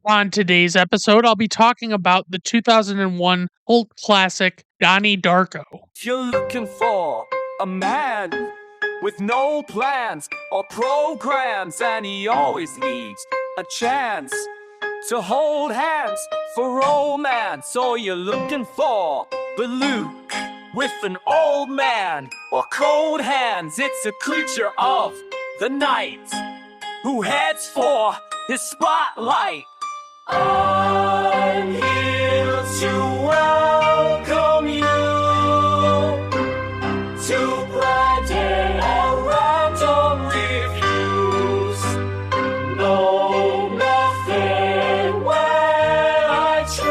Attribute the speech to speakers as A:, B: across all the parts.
A: On today's episode, I'll be talking about the 2001 cult classic Donnie Darko.
B: You're looking for a man with no plans or programs, and he always needs a chance to hold hands for romance. Or you're looking for the Luke with an old man or cold hands. It's a creature of the night who heads for his spotlight. I'm here to welcome you to blinded and random reviews. No, nothing where I choose.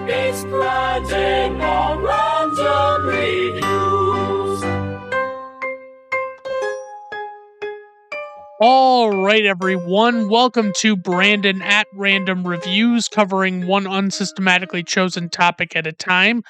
B: It's blinded and random reviews.
A: All right, everyone, welcome to Brandon at Random Reviews, covering one unsystematically chosen topic at a time.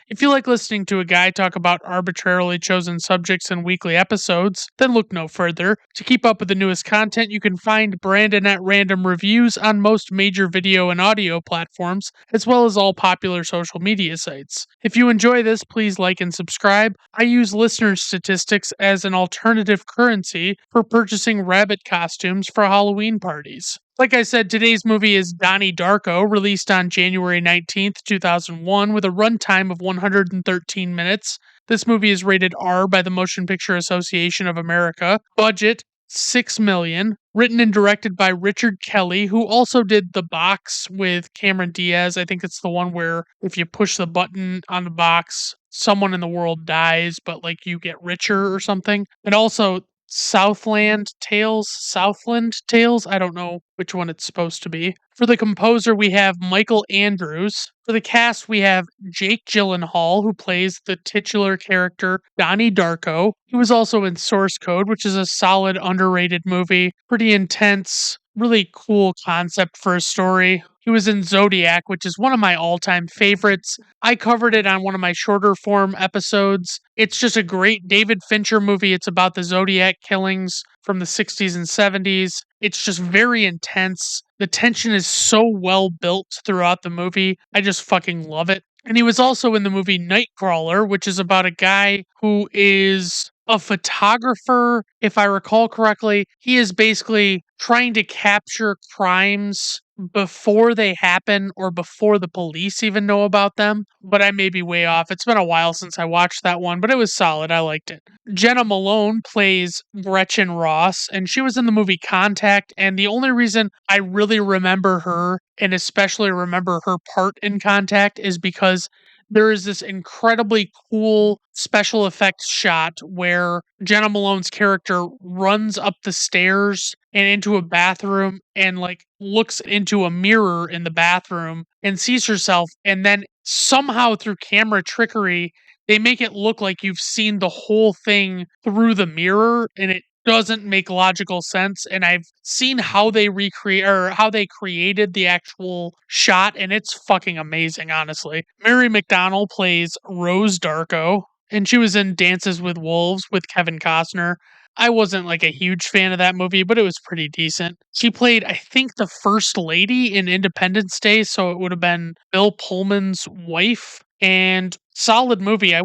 A: If you like listening to a guy talk about arbitrarily chosen subjects in weekly episodes, then look no further. To keep up with the newest content, you can find Brandon at Random Reviews on most major video and audio platforms, as well as all popular social media sites. If you enjoy this, please like and subscribe. I use listener statistics as an alternative currency for purchasing rabbit costumes for Halloween parties. Like I said, today's movie is Donnie Darko, released on January 19th, 2001, with a runtime of 113 minutes. This movie is rated R by the Motion Picture Association of America. Budget, $6 million. Written and directed by Richard Kelly, who also did The Box with Cameron Diaz. I think it's the one where if you push the button on the box, someone in the world dies, but like you get richer or something. And also Southland Tales. I don't know which one it's supposed to be. For the composer, we have Michael Andrews. For the cast, we have Jake Gyllenhaal, who plays the titular character Donnie Darko. He was also in Source Code, which is a solid, underrated movie. Pretty intense, really cool concept for a story. He was in Zodiac, which is one of my all-time favorites. I covered it on one of my shorter form episodes. It's just a great David Fincher movie. It's about the Zodiac killings from the 60s and 70s. It's just very intense. The tension is so well built throughout the movie. I just fucking love it. And he was also in the movie Nightcrawler, which is about a guy who is a photographer, if I recall correctly. He is basically trying to capture crimes before they happen or before the police even know about them. But I may be way off. It's been a while since I watched that one, but it was solid. I liked it. Jenna Malone plays Gretchen Ross, and she was in the movie Contact. And the only reason I really remember her, and especially remember her part in Contact, is because there is this incredibly cool special effects shot where Jenna Malone's character runs up the stairs and into a bathroom and like looks into a mirror in the bathroom and sees herself, and then somehow through camera trickery they make it look like you've seen the whole thing through the mirror, and it doesn't make logical sense. And I've seen how they recreate or how they created the actual shot, and it's fucking amazing, honestly. Mary McDonnell plays Rose Darko, and she was in Dances with Wolves with Kevin Costner. I wasn't like a huge fan of that movie, but it was pretty decent. She played, I think, the first lady in Independence Day, so it would have been Bill Pullman's wife. And solid movie. I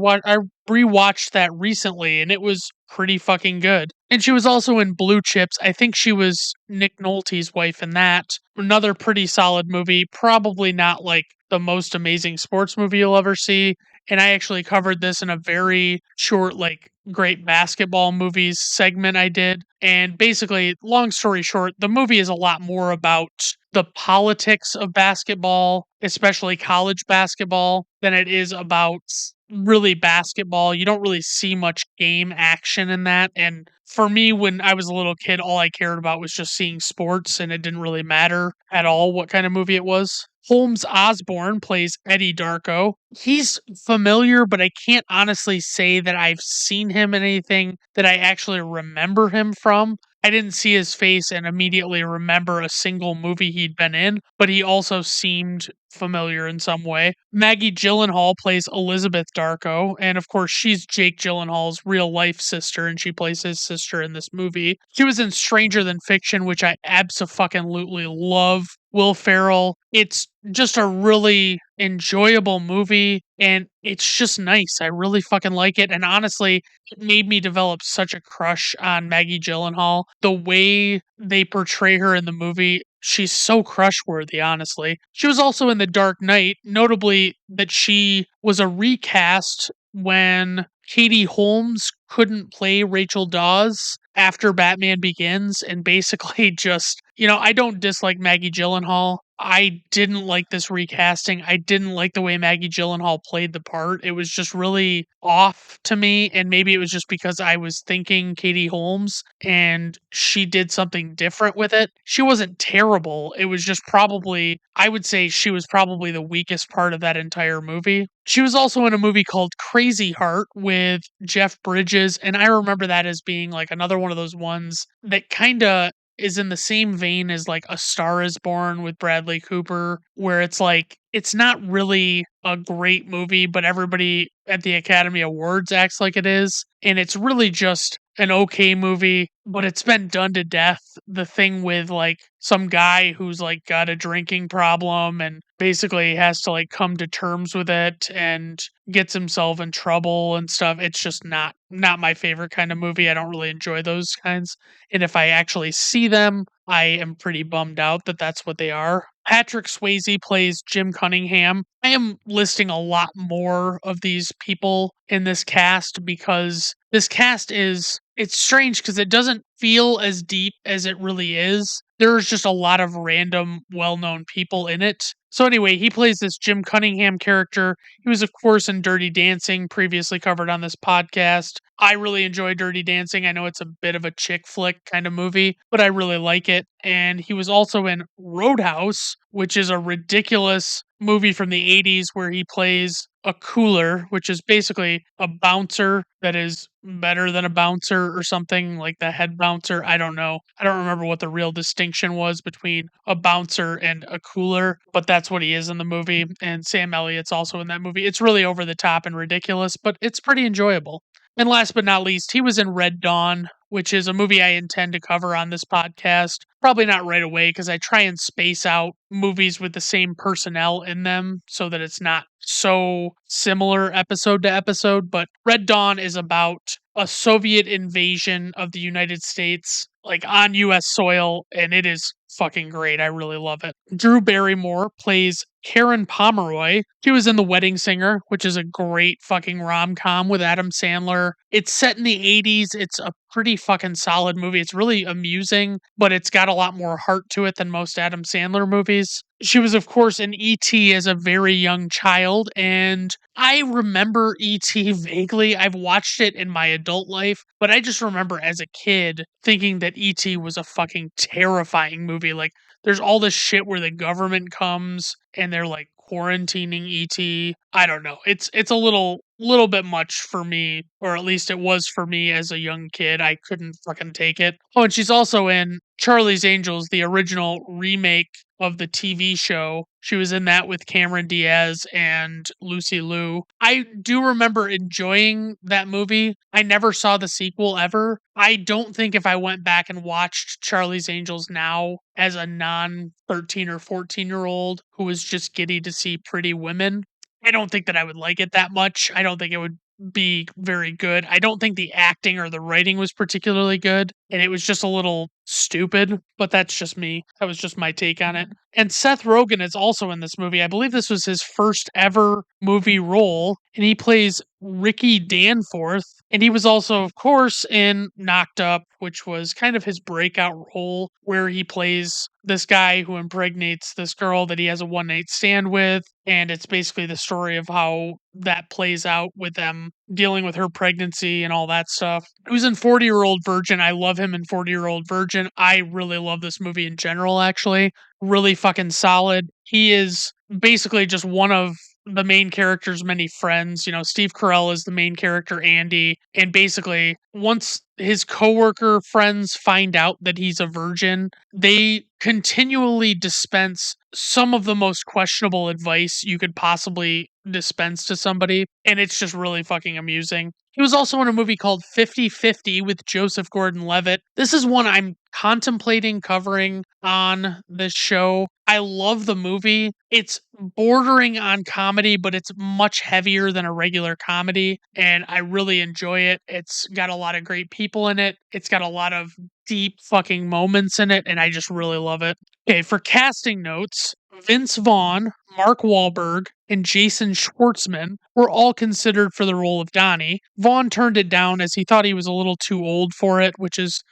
A: rewatched that recently, and it was pretty fucking good. And she was also in Blue Chips. I think she was Nick Nolte's wife in that. Another pretty solid movie. Probably not like the most amazing sports movie you'll ever see. And I actually covered this in a very short, like, great basketball movies segment I did. And basically, long story short, the movie is a lot more about the politics of basketball, especially college basketball, than it is about really basketball. You don't really see much game action in that. And for me, when I was a little kid, all I cared about was just seeing sports, and it didn't really matter at all what kind of movie it was. Holmes Osborne plays Eddie Darko. He's familiar, but I can't honestly say that I've seen him in anything that I actually remember him from. I didn't see his face and immediately remember a single movie he'd been in, but he also seemed familiar in some way. Maggie Gyllenhaal plays Elizabeth Darko, and of course, she's Jake Gyllenhaal's real life sister, and she plays his sister in this movie. She was in Stranger Than Fiction, which I abso-fucking-lutely love. Will Ferrell. It's just a really enjoyable movie, and it's just nice. I really fucking like it, and honestly, it made me develop such a crush on Maggie Gyllenhaal. The way they portray her in the movie, she's so crush worthy, honestly. She was also in The Dark Knight, notably that she was a recast when Katie Holmes couldn't play Rachel Dawes after Batman Begins, and basically just, I don't dislike Maggie Gyllenhaal. I didn't like this recasting. I didn't like the way Maggie Gyllenhaal played the part. It was just really off to me, and maybe it was just because I was thinking Katie Holmes and she did something different with it. She wasn't terrible. It was just probably, I would say she was probably the weakest part of that entire movie. She was also in a movie called Crazy Heart with Jeff Bridges, and I remember that as being like another one of those ones that kind of is in the same vein as like A Star Is Born with Bradley Cooper, where it's like it's not really a great movie, but everybody at the Academy Awards acts like it is. And it's really just an okay movie, but it's been done to death. The thing with like some guy who's like got a drinking problem and basically has to like come to terms with it and gets himself in trouble and stuff. It's just not my favorite kind of movie. I don't really enjoy those kinds. And if I actually see them, I am pretty bummed out that that's what they are. Patrick Swayze plays Jim Cunningham. I am listing a lot more of these people in this cast because this cast it's strange because it doesn't feel as deep as it really is. There's just a lot of random well-known people in it. So anyway, he plays this Jim Cunningham character. He was, of course, in Dirty Dancing, previously covered on this podcast. I really enjoy Dirty Dancing. I know it's a bit of a chick flick kind of movie, but I really like it. And he was also in Roadhouse, which is a ridiculous movie from the 80s where he plays a cooler, which is basically a bouncer that is better than a bouncer or something like the head bouncer. I don't know. I don't remember what the real distinction was between a bouncer and a cooler, but that's what he is in the movie. And Sam Elliott's also in that movie. It's really over the top and ridiculous, but it's pretty enjoyable. And last but not least, he was in Red Dawn, which is a movie I intend to cover on this podcast. Probably not right away because I try and space out movies with the same personnel in them so that it's not so similar episode to episode. But Red Dawn is about a Soviet invasion of the United States, like on US soil, and it is fucking great. I really love it. Drew Barrymore plays Karen Pomeroy. She was in The Wedding Singer, which is a great fucking rom-com with Adam Sandler. It's set in the 80s. It's a pretty fucking solid movie. It's really amusing, but it's got a lot more heart to it than most Adam Sandler movies. She was, of course, in E.T. as a very young child, and I remember E.T. vaguely. I've watched it in my adult life, but I just remember as a kid thinking that E.T. was a fucking terrifying movie. Like, there's all this shit where the government comes and they're like quarantining ET. I don't know. It's a little bit much for me, or at least it was for me as a young kid. I couldn't fucking take it. Oh, and she's also in Charlie's Angels, the original remake of the TV show. She was in that with Cameron Diaz and Lucy Liu. I do remember enjoying that movie. I never saw the sequel ever. I don't think if I went back and watched Charlie's Angels now as a non 13 or 14-year-old who was just giddy to see pretty women, I don't think that I would like it that much. I don't think it would be very good. I don't think the acting or the writing was particularly good, and it was just a little stupid, but that's just me. That was just my take on it. And Seth Rogen is also in this movie. I believe this was his first ever movie role, and he plays Ricky Danforth. And he was also, of course, in Knocked Up, which was kind of his breakout role, where he plays this guy who impregnates this girl that he has a one night stand with. And it's basically the story of how that plays out with them dealing with her pregnancy and all that stuff. He was in 40-Year-Old Virgin. I love him in 40-Year-Old Virgin. I really love this movie in general, actually. Really fucking solid. He is basically just one of the main character's many friends. You know, Steve Carell is the main character, Andy, and basically, once his coworker friends find out that he's a virgin, they continually dispense some of the most questionable advice you could possibly dispense to somebody, and it's just really fucking amusing. He was also in a movie called 50-50 with Joseph Gordon-Levitt. This is one I'm contemplating covering on this show. I love the movie. It's bordering on comedy, but it's much heavier than a regular comedy, and I really enjoy it. It's got a lot of great people in it. It's got a lot of deep fucking moments in it, and I just really love it. Okay, for casting notes, Vince Vaughn, Mark Wahlberg, and Jason Schwartzman were all considered for the role of Donnie. Vaughn turned it down as he thought he was a little too old for it, which is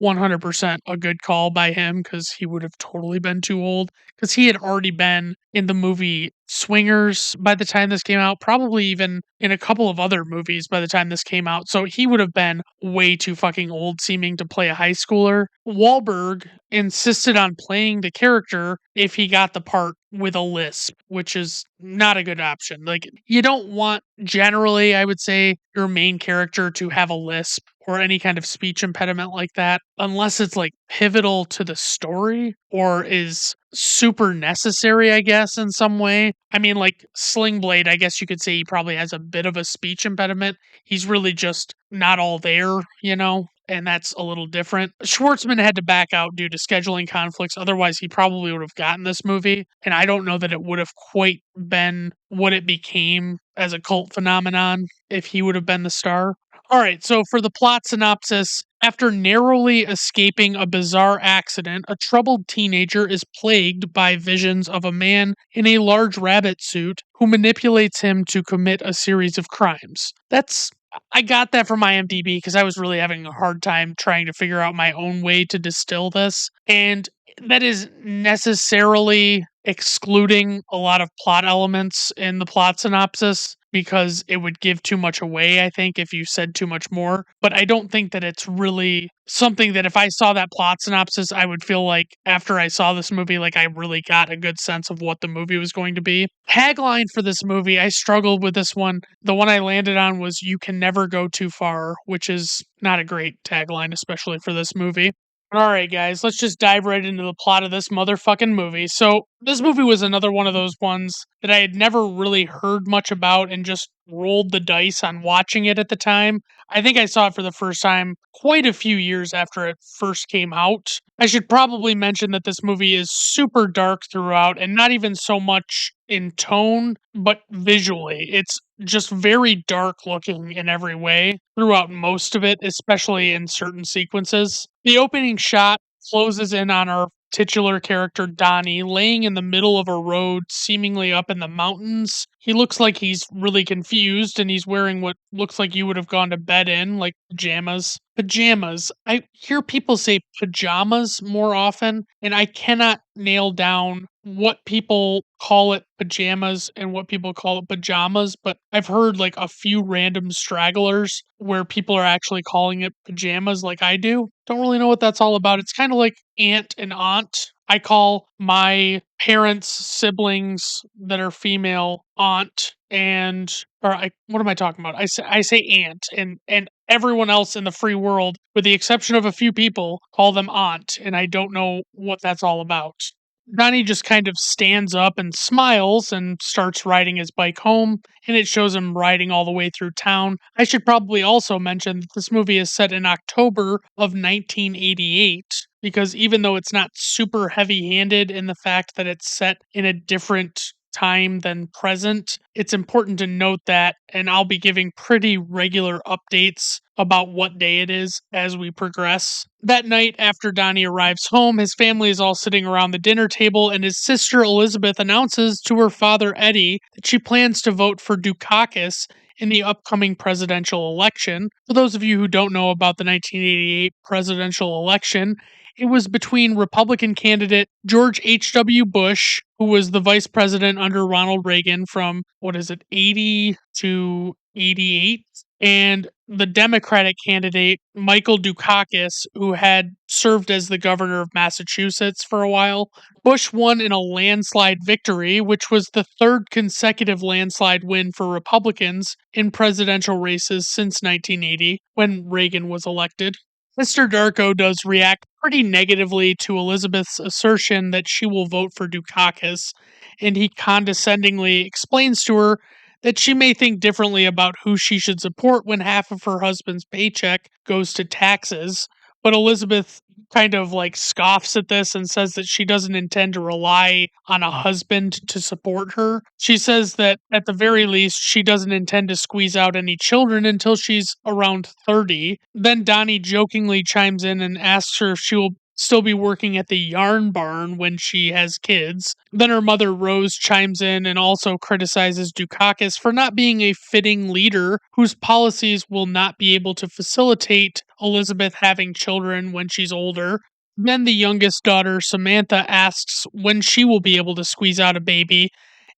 A: 100% a good call by him because he would have totally been too old because he had already been in the movie Swingers by the time this came out, probably even in a couple of other movies by the time this came out. So he would have been way too fucking old seeming to play a high schooler. Wahlberg insisted on playing the character if he got the part with a lisp, which is not a good option. Like, you don't want, generally, I would say, your main character to have a lisp or any kind of speech impediment like that, unless it's like pivotal to the story or is super necessary, I guess, in some way. I mean, like Sling Blade, I guess you could say he probably has a bit of a speech impediment. He's really just not all there, you know? And that's a little different. Schwartzman had to back out due to scheduling conflicts. Otherwise, he probably would have gotten this movie. And I don't know that it would have quite been what it became as a cult phenomenon if he would have been the star. All right, so for the plot synopsis, after narrowly escaping a bizarre accident, a troubled teenager is plagued by visions of a man in a large rabbit suit who manipulates him to commit a series of crimes. I got that from IMDb because I was really having a hard time trying to figure out my own way to distill this. And that is necessarily excluding a lot of plot elements in the plot synopsis because it would give too much away, I think, if you said too much more. But I don't think that it's really something that if I saw that plot synopsis, I would feel like after I saw this movie, like I really got a good sense of what the movie was going to be. Tagline for this movie, I struggled with this one. The one I landed on was "You can never go too far," which is not a great tagline, especially for this movie. All right, guys, let's just dive right into the plot of this motherfucking movie. So, this movie was another one of those ones that I had never really heard much about and just rolled the dice on watching it at the time. I think I saw it for the first time quite a few years after it first came out. I should probably mention that this movie is super dark throughout and not even so much in tone, but visually. It's just very dark looking in every way throughout most of it, especially in certain sequences. The opening shot closes in on our titular character Donnie laying in the middle of a road, seemingly up in the mountains. He looks like he's really confused and he's wearing what looks like you would have gone to bed in, like pajamas. Pajamas. I hear people say pajamas more often, and I cannot nail down what people call it pajamas and what people call it pajamas, but I've heard like a few random stragglers where people are actually calling it pajamas like I do. Don't really know what that's all about. It's kind of like aunt and aunt. I call my parents' siblings that are female aunt and what am I talking about? I say aunt and everyone else in the free world with the exception of a few people call them aunt and I don't know what that's all about. Donnie just kind of stands up and smiles and starts riding his bike home, and it shows him riding all the way through town. I should probably also mention that this movie is set in October of 1988, because even though it's not super heavy handed in the fact that it's set in a different time than present, it's important to note that, and I'll be giving pretty regular updates about what day it is as we progress. That night, after Donnie arrives home, his family is all sitting around the dinner table, and his sister Elizabeth announces to her father Eddie that she plans to vote for Dukakis in the upcoming presidential election. For those of you who don't know about the 1988 presidential election, it was between Republican candidate George H.W. Bush, who was the vice president under Ronald Reagan from, 80 to 88, and the Democratic candidate, Michael Dukakis, who had served as the governor of Massachusetts for a while. Bush won in a landslide victory, which was the third consecutive landslide win for Republicans in presidential races since 1980, when Reagan was elected. Mr. Darko does react pretty negatively to Elizabeth's assertion that she will vote for Dukakis, and he condescendingly explains to her that she may think differently about who she should support when half of her husband's paycheck goes to taxes. But Elizabeth kind of like scoffs at this and says that she doesn't intend to rely on a husband to support her. She says that at the very least, she doesn't intend to squeeze out any children until she's around 30. Then Donnie jokingly chimes in and asks her if she will still be working at the yarn barn when she has kids. Then her mother Rose chimes in and also criticizes Dukakis for not being a fitting leader whose policies will not be able to facilitate Elizabeth having children when she's older. Then the youngest daughter, Samantha, asks when she will be able to squeeze out a baby,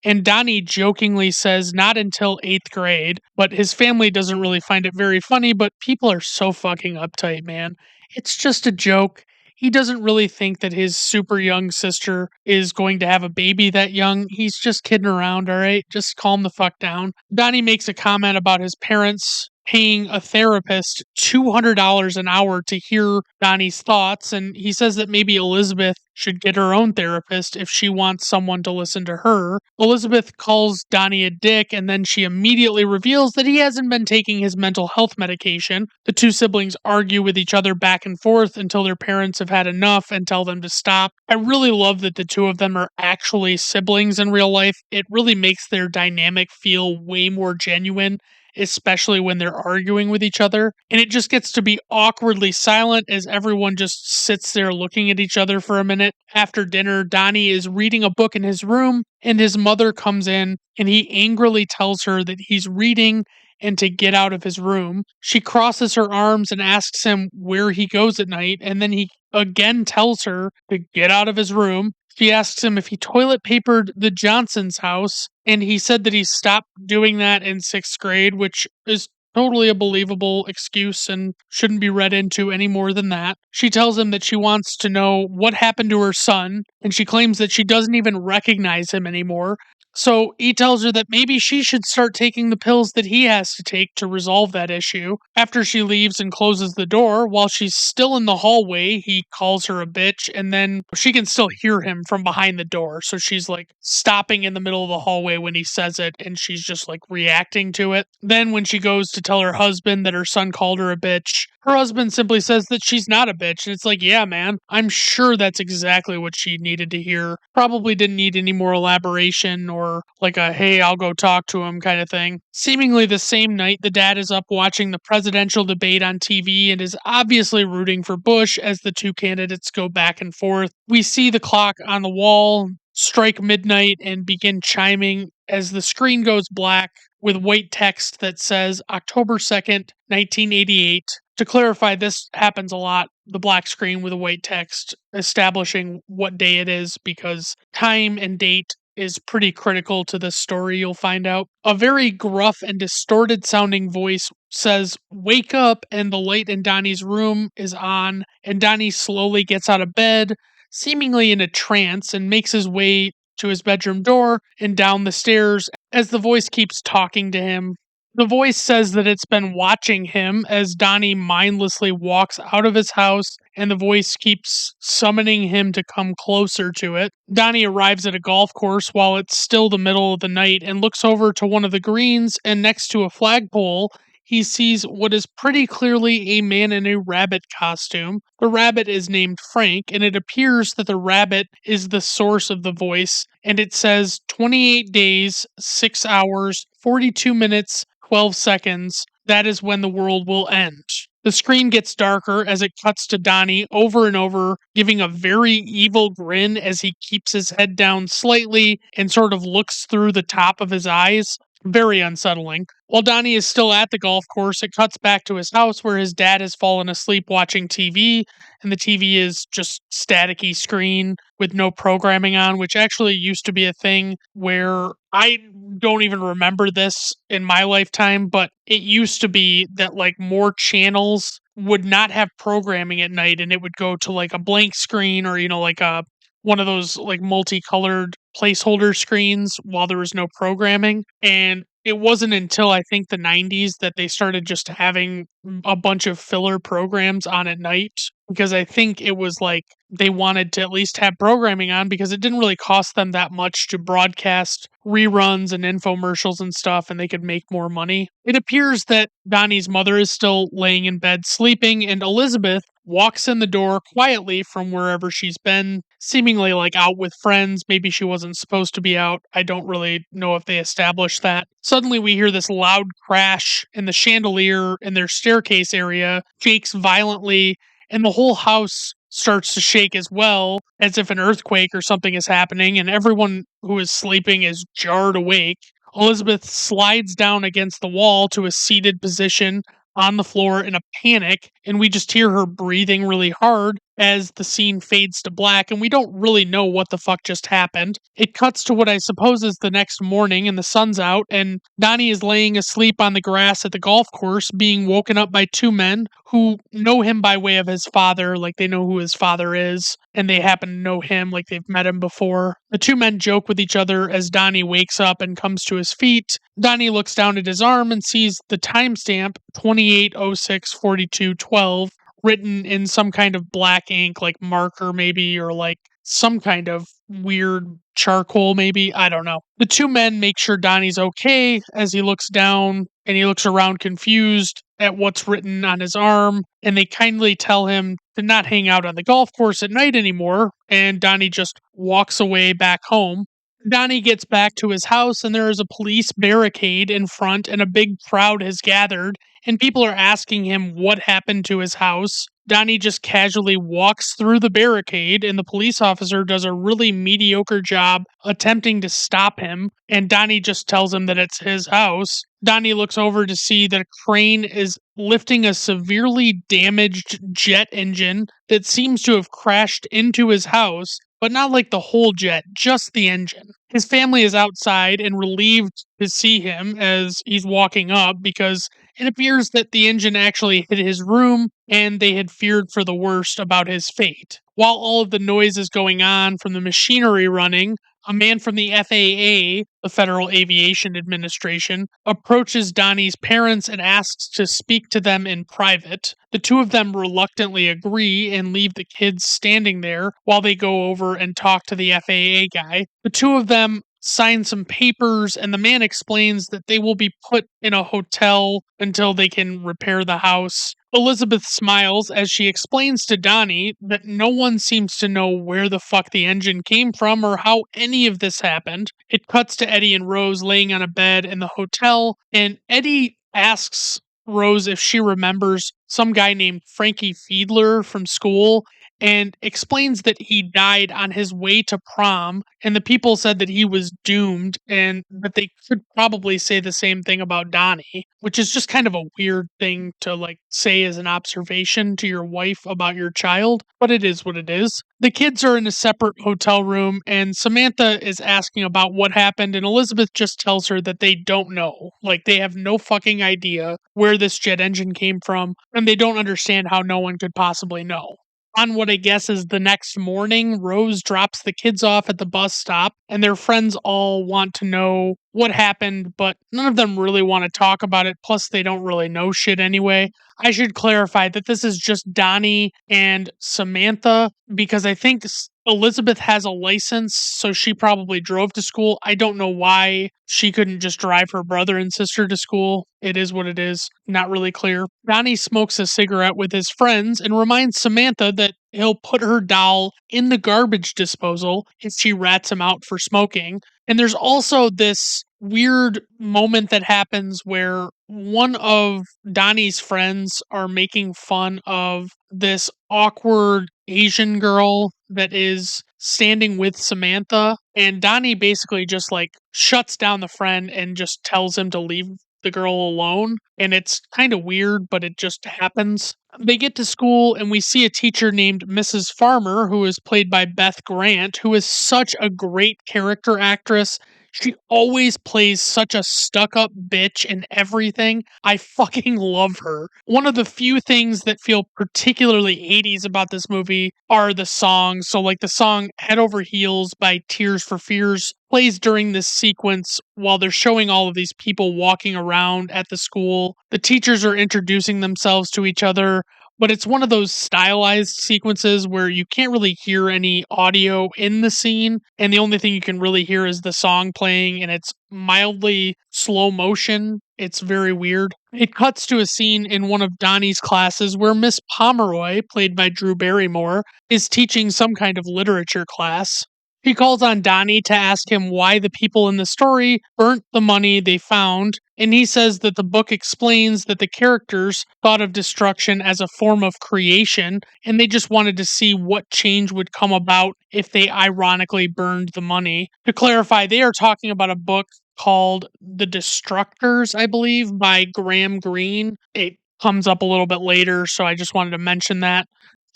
A: and Donnie jokingly says not until 8th grade, but his family doesn't really find it very funny, but people are so fucking uptight, man. It's just a joke. He doesn't really think that his super young sister is going to have a baby that young. He's just kidding around, all right? Just calm the fuck down. Donnie makes a comment about his parents paying a therapist $200 an hour to hear Donnie's thoughts, and he says that maybe Elizabeth should get her own therapist if she wants someone to listen to her. Elizabeth calls Donnie a dick, and then she immediately reveals that he hasn't been taking his mental health medication. The two siblings argue with each other back and forth until their parents have had enough and tell them to stop. I really love that the two of them are actually siblings in real life. It really makes their dynamic feel way more genuine, especially when they're arguing with each other. And it just gets to be awkwardly silent as everyone just sits there looking at each other for a minute. After dinner, Donnie is reading a book in his room, and his mother comes in and he angrily tells her that he's reading and to get out of his room. She crosses her arms and asks him where he goes at night, and then he again tells her to get out of his room. She asks him if he toilet papered the Johnson's house, and he said that he stopped doing that in 6th grade, which is totally a believable excuse and shouldn't be read into any more than that. She tells him that she wants to know what happened to her son, and she claims that she doesn't even recognize him anymore. So he tells her that maybe she should start taking the pills that he has to take to resolve that issue. After she leaves and closes the door, while she's still in the hallway, he calls her a bitch, and then she can still hear him from behind the door. So she's like stopping in the middle of the hallway when he says it, and she's just like reacting to it. Then, when she goes to tell her husband that her son called her a bitch, her husband simply says that she's not a bitch. And it's like, yeah, man, I'm sure that's exactly what she needed to hear. Probably didn't need any more elaboration or like a, hey, I'll go talk to him kind of thing. Seemingly the same night, the dad is up watching the presidential debate on TV and is obviously rooting for Bush as the two candidates go back and forth. We see the clock on the wall strike midnight and begin chiming as the screen goes black with white text that says October 2nd, 1988. To clarify, this happens a lot, the black screen with a white text establishing what day it is, because time and date is pretty critical to this story, you'll find out. A very gruff and distorted sounding voice says, "Wake up," and the light in Donnie's room is on, and Donnie slowly gets out of bed, seemingly in a trance, and makes his way to his bedroom door and down the stairs as the voice keeps talking to him. The voice says that it's been watching him as Donnie mindlessly walks out of his house, and the voice keeps summoning him to come closer to it. Donnie arrives at a golf course while it's still the middle of the night and looks over to one of the greens, and next to a flagpole, he sees what is pretty clearly a man in a rabbit costume. The rabbit is named Frank, and it appears that the rabbit is the source of the voice, and it says 28 days, 6 hours, 42 minutes, 12 seconds. That is when the world will end. The screen gets darker as it cuts to Donnie over and over, giving a very evil grin as he keeps his head down slightly and sort of looks through the top of his eyes. Very unsettling. While Donnie is still at the golf course, it cuts back to his house where his dad has fallen asleep watching TV, and the TV is just staticky screen with no programming on, which actually used to be a thing where I don't even remember this in my lifetime, but it used to be that like more channels would not have programming at night and it would go to like a blank screen or like a one of those like multicolored placeholder screens while there was no programming. And it wasn't until I think the 90s that they started just having a bunch of filler programs on at night because I think it was like they wanted to at least have programming on because it didn't really cost them that much to broadcast reruns and infomercials and stuff and they could make more money. It appears that Donnie's mother is still laying in bed sleeping and Elizabeth walks in the door quietly from wherever she's been, seemingly like out with friends. Maybe she wasn't supposed to be out. I don't really know if they established that. Suddenly, we hear this loud crash, and the chandelier in their staircase area shakes violently, and the whole house starts to shake as well, as if an earthquake or something is happening, and everyone who is sleeping is jarred awake. Elizabeth slides down against the wall to a seated position on the floor in a panic, and we just hear her breathing really hard as the scene fades to black, and we don't really know what the fuck just happened. It cuts to what I suppose is the next morning, and the sun's out, and Donnie is laying asleep on the grass at the golf course, being woken up by two men who know him by way of his father, like they know who his father is, and they happen to know him, like they've met him before. The two men joke with each other as Donnie wakes up and comes to his feet. Donnie looks down at his arm and sees the timestamp 28:06:42:12 written in some kind of black ink, like marker maybe, or like some kind of weird charcoal maybe. I don't know. The two men make sure Donnie's okay as he looks down and he looks around confused at what's written on his arm, and they kindly tell him to not hang out on the golf course at night anymore, and Donnie just walks away back home. Donnie gets back to his house, and there is a police barricade in front, and a big crowd has gathered, and people are asking him what happened to his house. Donnie just casually walks through the barricade, and the police officer does a really mediocre job attempting to stop him. And Donnie just tells him that it's his house. Donnie looks over to see that a crane is lifting a severely damaged jet engine that seems to have crashed into his house, but not like the whole jet, just the engine. His family is outside and relieved to see him as he's walking up because it appears that the engine actually hit his room and they had feared for the worst about his fate. While all of the noise is going on from the machinery running, a man from the FAA, the Federal Aviation Administration, approaches Donnie's parents and asks to speak to them in private. The two of them reluctantly agree and leave the kids standing there while they go over and talk to the FAA guy. The two of them sign some papers, and the man explains that they will be put in a hotel until they can repair the house. Elizabeth smiles as she explains to Donnie that no one seems to know where the fuck the engine came from or how any of this happened. It cuts to Eddie and Rose laying on a bed in the hotel, and Eddie asks Rose if she remembers some guy named Frankie Fiedler from school and explains that he died on his way to prom, and the people said that he was doomed, and that they could probably say the same thing about Donnie, which is just kind of a weird thing to like say as an observation to your wife about your child, but it is what it is. The kids are in a separate hotel room, and Samantha is asking about what happened, and Elizabeth just tells her that they don't know. Like, they have no fucking idea where this jet engine came from, and they don't understand how no one could possibly know. On what I guess is the next morning, Rose drops the kids off at the bus stop, and their friends all want to know what happened, but none of them really want to talk about it. Plus, they don't really know shit anyway. I should clarify that this is just Donnie and Samantha because I think Elizabeth has a license, so she probably drove to school. I don't know why she couldn't just drive her brother and sister to school. It is what it is. Not really clear. Donnie smokes a cigarette with his friends and reminds Samantha that he'll put her doll in the garbage disposal if she rats him out for smoking. And there's also this weird moment that happens where one of Donnie's friends are making fun of this awkward Asian girl that is standing with Samantha, and Donnie basically just like shuts down the friend and just tells him to leave the girl alone. And it's kind of weird, but it just happens. They get to school, and we see a teacher named Mrs. Farmer, who is played by Beth Grant, who is such a great character actress. She always plays such a stuck up bitch in everything. I fucking love her. One of the few things that feel particularly 80s about this movie are the songs. So, like the song Head Over Heels by Tears for Fears plays during this sequence while they're showing all of these people walking around at the school. The teachers are introducing themselves to each other, but it's one of those stylized sequences where you can't really hear any audio in the scene, and the only thing you can really hear is the song playing, and it's mildly slow motion. It's very weird. It cuts to a scene in one of Donnie's classes where Miss Pomeroy, played by Drew Barrymore, is teaching some kind of literature class. He calls on Donnie to ask him why the people in the story burnt the money they found, and he says that the book explains that the characters thought of destruction as a form of creation, and they just wanted to see what change would come about if they ironically burned the money. To clarify, they are talking about a book called The Destructors, I believe, by Graham Greene. It comes up a little bit later, so I just wanted to mention that.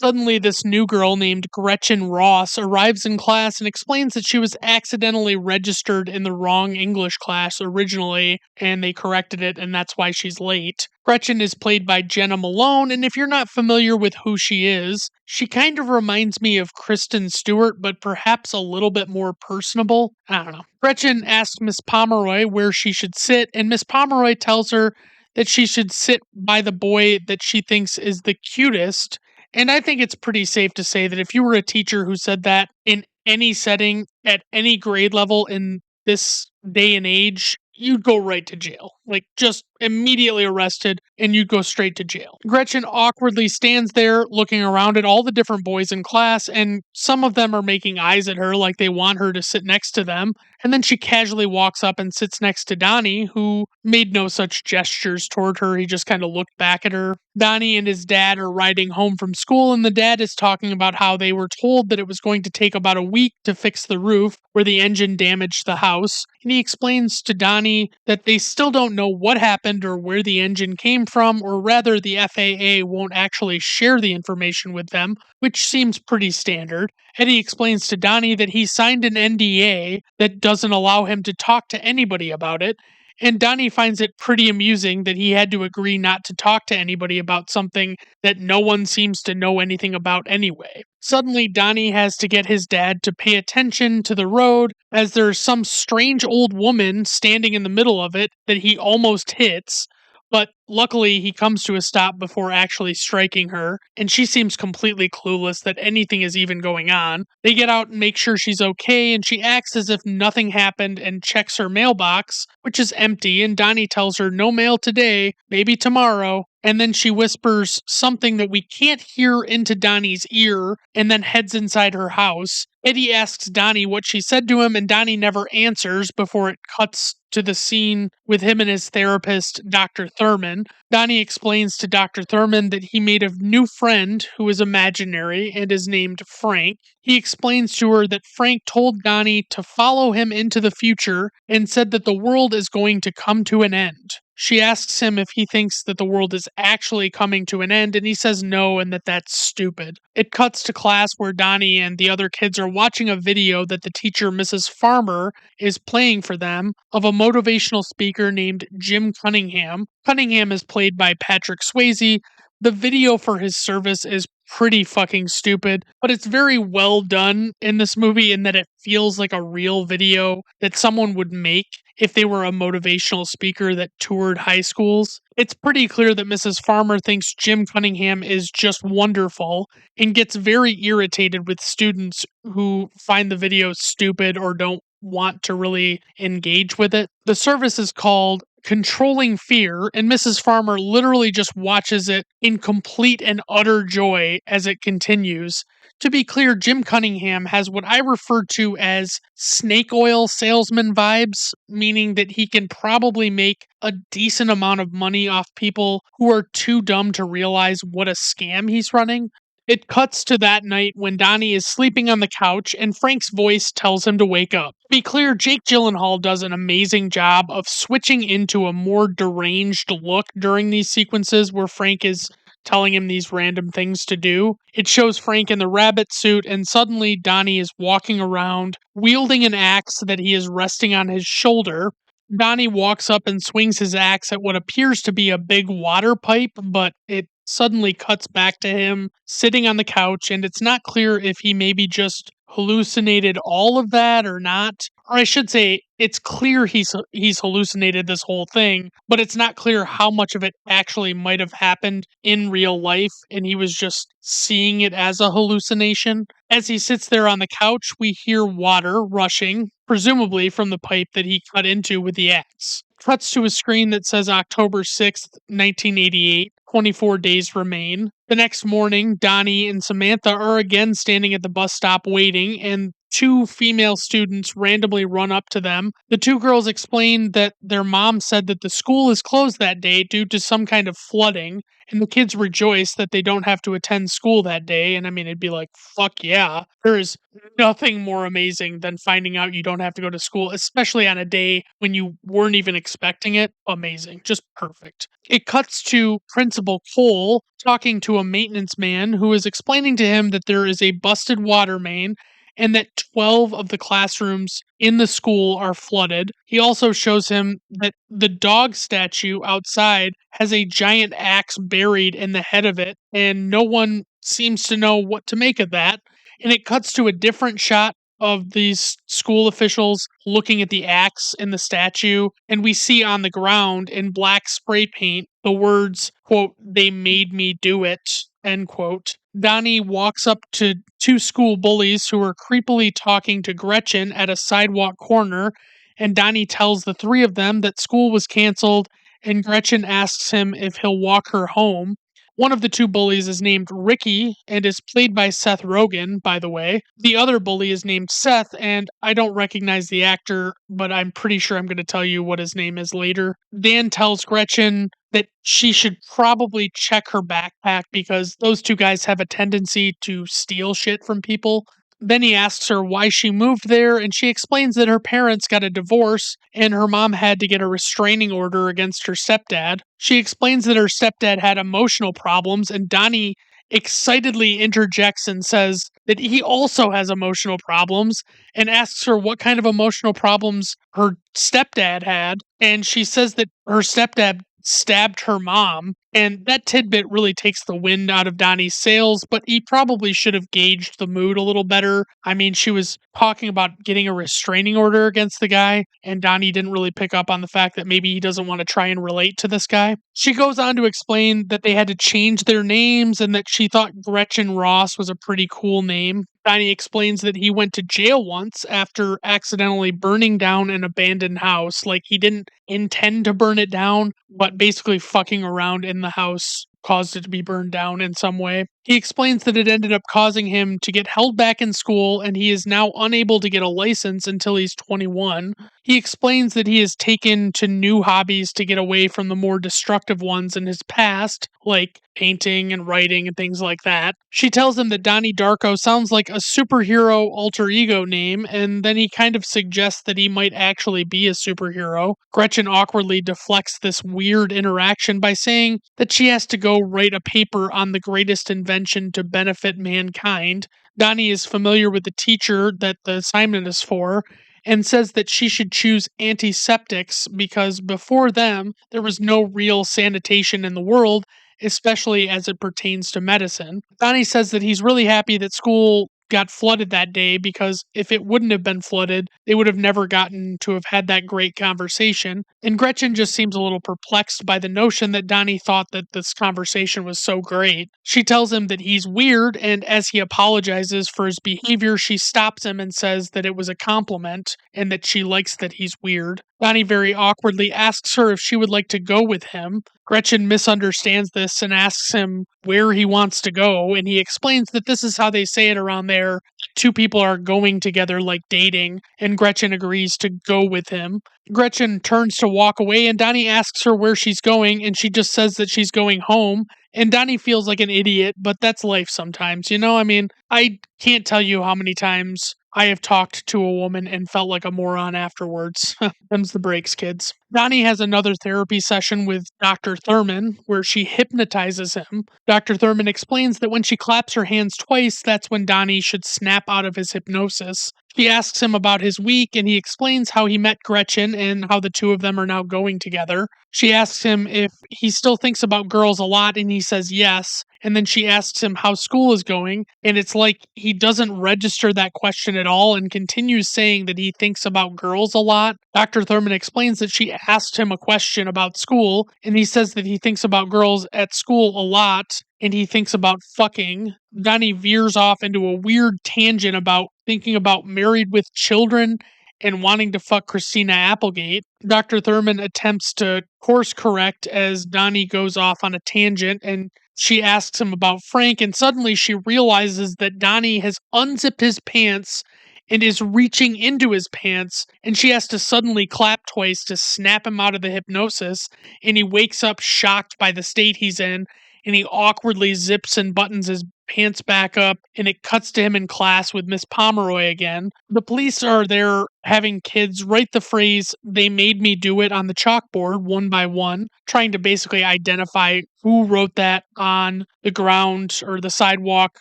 A: Suddenly, this new girl named Gretchen Ross arrives in class and explains that she was accidentally registered in the wrong English class originally, and they corrected it, and that's why she's late. Gretchen is played by Jenna Malone, and if you're not familiar with who she is, she kind of reminds me of Kristen Stewart, but perhaps a little bit more personable. I don't know. Gretchen asks Miss Pomeroy where she should sit, and Miss Pomeroy tells her that she should sit by the boy that she thinks is the cutest. And I think it's pretty safe to say that if you were a teacher who said that in any setting, at any grade level in this day and age, you'd go right to jail. Like, just immediately arrested, and you'd go straight to jail. Gretchen awkwardly stands there looking around at all the different boys in class, and some of them are making eyes at her like they want her to sit next to them. And then she casually walks up and sits next to Donnie, who made no such gestures toward her. He just kind of looked back at her. Donnie and his dad are riding home from school, and the dad is talking about how they were told that it was going to take about a week to fix the roof where the engine damaged the house. And he explains to Donnie that they still don't know what happened or where the engine came from, or rather, the FAA won't actually share the information with them, which seems pretty standard. Eddie explains to Donnie that he signed an NDA that doesn't allow him to talk to anybody about it, and Donnie finds it pretty amusing that he had to agree not to talk to anybody about something that no one seems to know anything about anyway. Suddenly, Donnie has to get his dad to pay attention to the road as there's some strange old woman standing in the middle of it that he almost hits. But luckily, he comes to a stop before actually striking her, and she seems completely clueless that anything is even going on. They get out and make sure she's okay, and she acts as if nothing happened and checks her mailbox, which is empty, and Donnie tells her no mail today, maybe tomorrow. And then she whispers something that we can't hear into Donnie's ear and then heads inside her house. Eddie asks Donnie what she said to him, and Donnie never answers before it cuts to the scene with him and his therapist, Dr. Thurman. Donnie explains to Dr. Thurman that he made a new friend who is imaginary and is named Frank. He explains to her that Frank told Donnie to follow him into the future and said that the world is going to come to an end. She asks him if he thinks that the world is actually coming to an end, and he says no and that that's stupid. It cuts to class where Donnie and the other kids are watching a video that the teacher, Mrs. Farmer, is playing for them of a motivational speaker named Jim Cunningham. Cunningham is played by Patrick Swayze. The video for his service is pretty fucking stupid, but it's very well done in this movie in that it feels like a real video that someone would make if they were a motivational speaker that toured high schools. It's pretty clear that Mrs. Farmer thinks Jim Cunningham is just wonderful and gets very irritated with students who find the video stupid or don't want to really engage with it. The service is called Controlling Fear, and Mrs. Farmer literally just watches it in complete and utter joy as it continues. To be clear, Jim Cunningham has what I refer to as snake oil salesman vibes, meaning that he can probably make a decent amount of money off people who are too dumb to realize what a scam he's running. It cuts to that night when Donnie is sleeping on the couch and Frank's voice tells him to wake up. To be clear, Jake Gyllenhaal does an amazing job of switching into a more deranged look during these sequences where Frank is telling him these random things to do. It shows Frank in the rabbit suit, and suddenly Donnie is walking around wielding an axe that he is resting on his shoulder. Donnie walks up and swings his axe at what appears to be a big water pipe, but it suddenly cuts back to him sitting on the couch, and it's not clear if he maybe just hallucinated all of that or not. Or I should say, it's clear he's hallucinated this whole thing, but it's not clear how much of it actually might have happened in real life, and he was just seeing it as a hallucination. As he sits there on the couch, we hear water rushing, presumably from the pipe that he cut into with the axe. Cuts to a screen that says October 6th, 1988. 24 days remain. The next morning, Donnie and Samantha are again standing at the bus stop waiting, and two female students randomly run up to them. The two girls explain that their mom said that the school is closed that day due to some kind of flooding, and the kids rejoice that they don't have to attend school that day. And I mean, it'd be like, fuck yeah. There is nothing more amazing than finding out you don't have to go to school, especially on a day when you weren't even expecting it. Amazing. Just perfect. It cuts to Principal Cole talking to a maintenance man who is explaining to him that there is a busted water main and that 12 of the classrooms in the school are flooded. He also shows him that the dog statue outside has a giant axe buried in the head of it, and no one seems to know what to make of that. And it cuts to a different shot of these school officials looking at the axe in the statue, and we see on the ground in black spray paint the words, quote, "They made me do it," end quote. Donnie walks up to two school bullies who are creepily talking to Gretchen at a sidewalk corner, and Donnie tells the three of them that school was canceled, and Gretchen asks him if he'll walk her home. One of the two bullies is named Ricky and is played by Seth Rogen, by the way. The other bully is named Seth, and I don't recognize the actor, but I'm pretty sure I'm going to tell you what his name is later. Dan tells Gretchen that she should probably check her backpack because those two guys have a tendency to steal shit from people. Then he asks her why she moved there, and she explains that her parents got a divorce and her mom had to get a restraining order against her stepdad. She explains that her stepdad had emotional problems, and Donnie excitedly interjects and says that he also has emotional problems and asks her what kind of emotional problems her stepdad had. And she says that her stepdad stabbed her mom. And that tidbit really takes the wind out of Donnie's sails, but he probably should have gauged the mood a little better. I mean, she was talking about getting a restraining order against the guy, and Donnie didn't really pick up on the fact that maybe he doesn't want to try and relate to this guy. She goes on to explain that they had to change their names and that she thought Gretchen Ross was a pretty cool name. Donnie explains that he went to jail once after accidentally burning down an abandoned house. Like, he didn't intend to burn it down, but basically fucking around in the house caused it to be burned down in some way. He explains that it ended up causing him to get held back in school and he is now unable to get a license until he's 21. He explains that he has taken to new hobbies to get away from the more destructive ones in his past, like painting and writing and things like that. She tells him that Donnie Darko sounds like a superhero alter ego name, and then he kind of suggests that he might actually be a superhero. Gretchen awkwardly deflects this weird interaction by saying that she has to go write a paper on the greatest invention to benefit mankind. Donnie is familiar with the teacher that the assignment is for and says that she should choose antiseptics because before them, there was no real sanitation in the world, especially as it pertains to medicine. Donnie says that he's really happy that school got flooded that day because if it wouldn't have been flooded, they would have never gotten to have had that great conversation. And Gretchen just seems a little perplexed by the notion that Donnie thought that this conversation was so great. She tells him that he's weird, and as he apologizes for his behavior, she stops him and says that it was a compliment and that she likes that he's weird. Donnie very awkwardly asks her if she would like to go with him. Gretchen misunderstands this and asks him where he wants to go, and he explains that this is how they say it around there. Two people are going together like dating, and Gretchen agrees to go with him. Gretchen turns to walk away, and Donnie asks her where she's going, and she just says that she's going home, And Donnie feels like an idiot, but that's life sometimes, you know? I mean, I can't tell you how many times I have talked to a woman and felt like a moron afterwards. Them's the breaks, kids. Donnie has another therapy session with Dr. Thurman where she hypnotizes him. Dr. Thurman explains that when she claps her hands twice, that's when Donnie should snap out of his hypnosis. She asks him about his week, and he explains how he met Gretchen and how the two of them are now going together. She asks him if he still thinks about girls a lot, and he says yes. And then she asks him how school is going, and it's like he doesn't register that question at all and continues saying that he thinks about girls a lot. Dr. Thurman explains that she asked him a question about school, and he says that he thinks about girls at school a lot, and he thinks about fucking. Donnie veers off into a weird tangent about thinking about married with children and wanting to fuck Christina Applegate. Dr. Thurman attempts to course correct as Donnie goes off on a tangent, and she asks him about Frank, and suddenly she realizes that Donnie has unzipped his pants and is reaching into his pants, and she has to suddenly clap twice to snap him out of the hypnosis, and he wakes up shocked by the state he's in, and he awkwardly zips and buttons his pants back up, and it cuts to him in class with Miss Pomeroy again. The police are there having kids write the phrase, "they made me do it" on the chalkboard one by one, trying to basically identify who wrote that on the ground or the sidewalk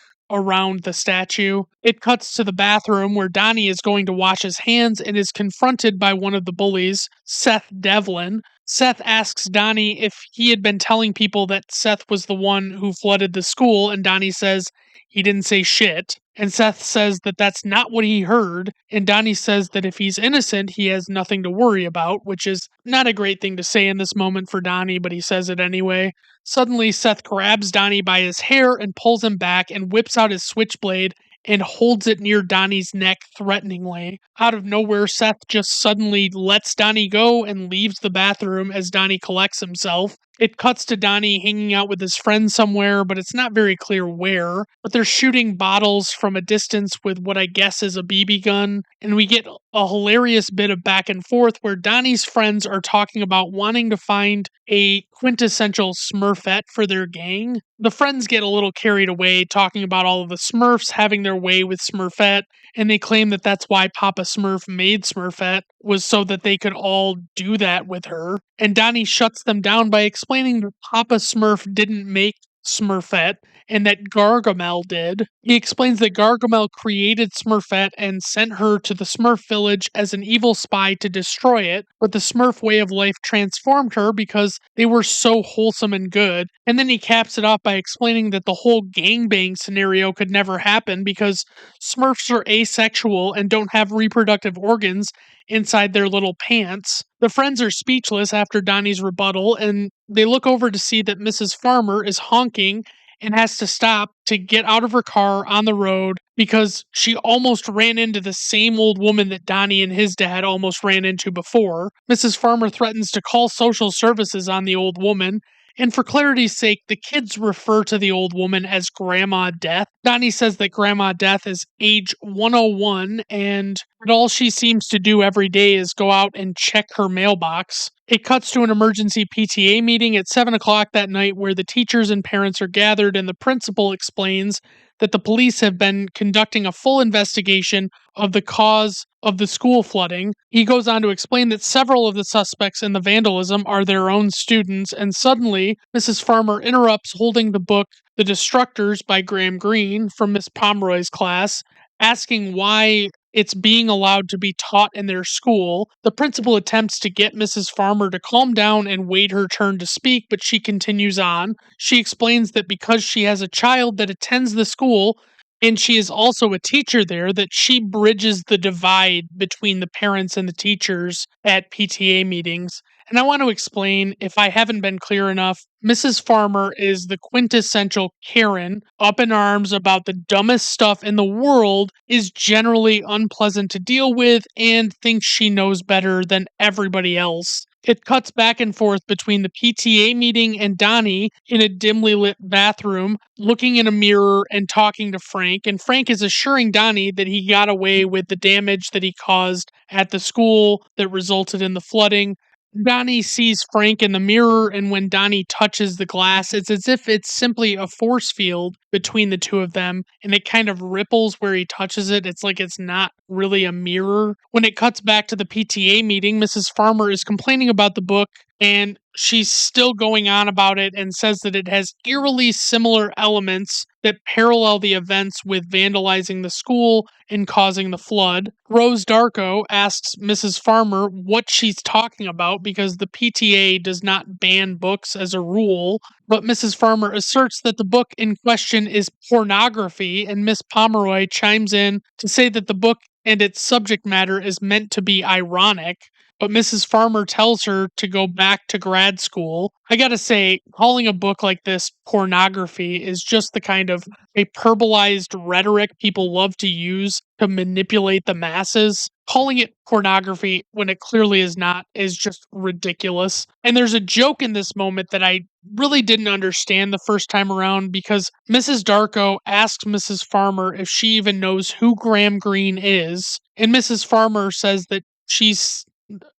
A: around the statue. It cuts to the bathroom where Donnie is going to wash his hands and is confronted by one of the bullies, Seth Devlin. Seth asks Donnie if he had been telling people that Seth was the one who flooded the school, and Donnie says he didn't say shit. And Seth says that that's not what he heard, and Donnie says that if he's innocent, he has nothing to worry about, which is not a great thing to say in this moment for Donnie, but he says it anyway. Suddenly, Seth grabs Donnie by his hair and pulls him back and whips out his switchblade and holds it near Donnie's neck threateningly. Out of nowhere, Seth just suddenly lets Donnie go and leaves the bathroom as Donnie collects himself. It cuts to Donnie hanging out with his friends somewhere, but it's not very clear where. But they're shooting bottles from a distance with what I guess is a BB gun, and we get a hilarious bit of back and forth where Donnie's friends are talking about wanting to find a quintessential Smurfette for their gang. The friends get a little carried away talking about all of the Smurfs having their way with Smurfette, and they claim that that's why Papa Smurf made Smurfette, was so that they could all do that with her. And Donnie shuts them down by explaining that Papa Smurf didn't make Smurfette and that Gargamel did. He explains that Gargamel created Smurfette and sent her to the Smurf village as an evil spy to destroy it, but the Smurf way of life transformed her because they were so wholesome and good. And then he caps it off by explaining that the whole gangbang scenario could never happen because Smurfs are asexual and don't have reproductive organs inside their little pants. The friends are speechless after Donnie's rebuttal, and they look over to see that Mrs. Farmer is honking and has to stop to get out of her car on the road because she almost ran into the same old woman that Donnie and his dad almost ran into before. Mrs. Farmer threatens to call social services on the old woman, and for clarity's sake, the kids refer to the old woman as Grandma Death. Donnie says that Grandma Death is age 101 and that all she seems to do every day is go out and check her mailbox. It cuts to an emergency PTA meeting at 7 o'clock that night where the teachers and parents are gathered, and the principal explains that the police have been conducting a full investigation of the cause of the school flooding. He goes on to explain that several of the suspects in the vandalism are their own students, and suddenly Mrs. Farmer interrupts holding the book The Destructors by Graham Greene from Miss Pomeroy's class, asking why it's being allowed to be taught in their school. The principal attempts to get Mrs. Farmer to calm down and wait her turn to speak, but she continues on. She explains that because she has a child that attends the school, and she is also a teacher there, that she bridges the divide between the parents and the teachers at PTA meetings. And I want to explain, if I haven't been clear enough, Mrs. Farmer is the quintessential Karen, up in arms about the dumbest stuff in the world, is generally unpleasant to deal with, and thinks she knows better than everybody else. It cuts back and forth between the PTA meeting and Donnie in a dimly lit bathroom, looking in a mirror and talking to Frank. And Frank is assuring Donnie that he got away with the damage that he caused at the school that resulted in the flooding. Donnie sees Frank in the mirror, and when Donnie touches the glass, it's as if it's simply a force field between the two of them, and it kind of ripples where he touches it. It's like it's not really a mirror. When it cuts back to the PTA meeting, Mrs. Farmer is complaining about the book, and she's still going on about it and says that it has eerily similar elements that parallel the events with vandalizing the school and causing the flood. Rose Darko asks Mrs. Farmer what she's talking about because the PTA does not ban books as a rule, but Mrs. Farmer asserts that the book in question is pornography, and Miss Pomeroy chimes in to say that the book and its subject matter is meant to be ironic. But Mrs. Farmer tells her to go back to grad school. I gotta say, calling a book like this pornography is just the kind of hyperbolized rhetoric people love to use to manipulate the masses. Calling it pornography when it clearly is not is just ridiculous. And there's a joke in this moment that I really didn't understand the first time around because Mrs. Darko asks Mrs. Farmer if she even knows who Graham Greene is, and Mrs. Farmer says that she's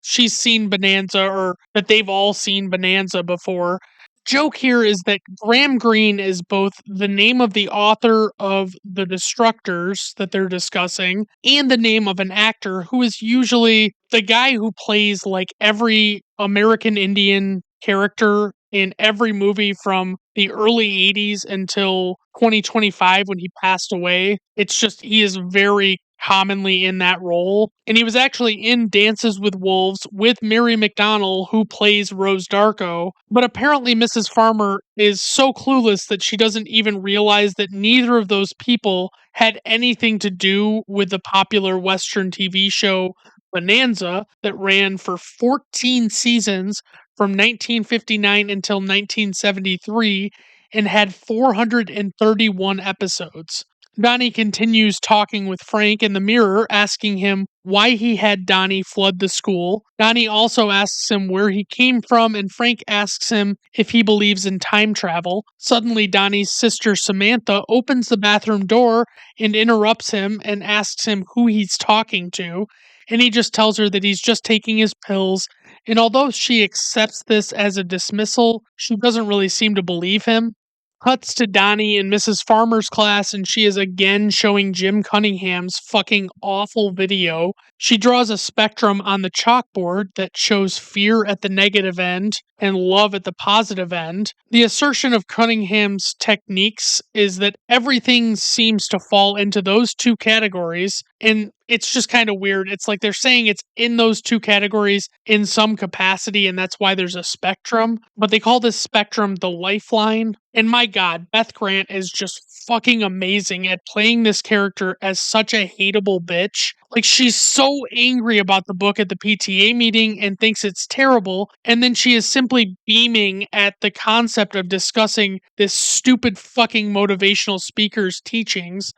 A: seen Bonanza or that they've all seen Bonanza before. Joke here is that Graham Greene is both the name of the author of the Destructors that they're discussing and the name of an actor who is usually the guy who plays like every American Indian character in every movie from the early 80s until 2025 when he passed away. It's just he is very commonly in that role. And he was actually in Dances with Wolves with Mary McDonnell, who plays Rose Darko. But apparently, Mrs. Farmer is so clueless that she doesn't even realize that neither of those people had anything to do with the popular Western TV show Bonanza that ran for 14 seasons from 1959 until 1973 and had 431 episodes. Donnie continues talking with Frank in the mirror, asking him why he had Donnie flood the school. Donnie also asks him where he came from, and Frank asks him if he believes in time travel. Suddenly, Donnie's sister Samantha opens the bathroom door and interrupts him and asks him who he's talking to. And he just tells her that he's just taking his pills. And although she accepts this as a dismissal, she doesn't really seem to believe him. Cuts to Donnie in Mrs. Farmer's class, and she is again showing Jim Cunningham's fucking awful video. She draws a spectrum on the chalkboard that shows fear at the negative end and love at the positive end. The assertion of Cunningham's techniques is that everything seems to fall into those two categories, and it's just kind of weird. It's like they're saying it's in those two categories in some capacity, and that's why there's a spectrum. But they call this spectrum the lifeline. And my god, Beth Grant is just fucking amazing at playing this character as such a hateable bitch. Like, she's so angry about the book at the PTA meeting and thinks it's terrible, and then she is simply beaming at the concept of discussing this stupid fucking motivational speaker's teachings.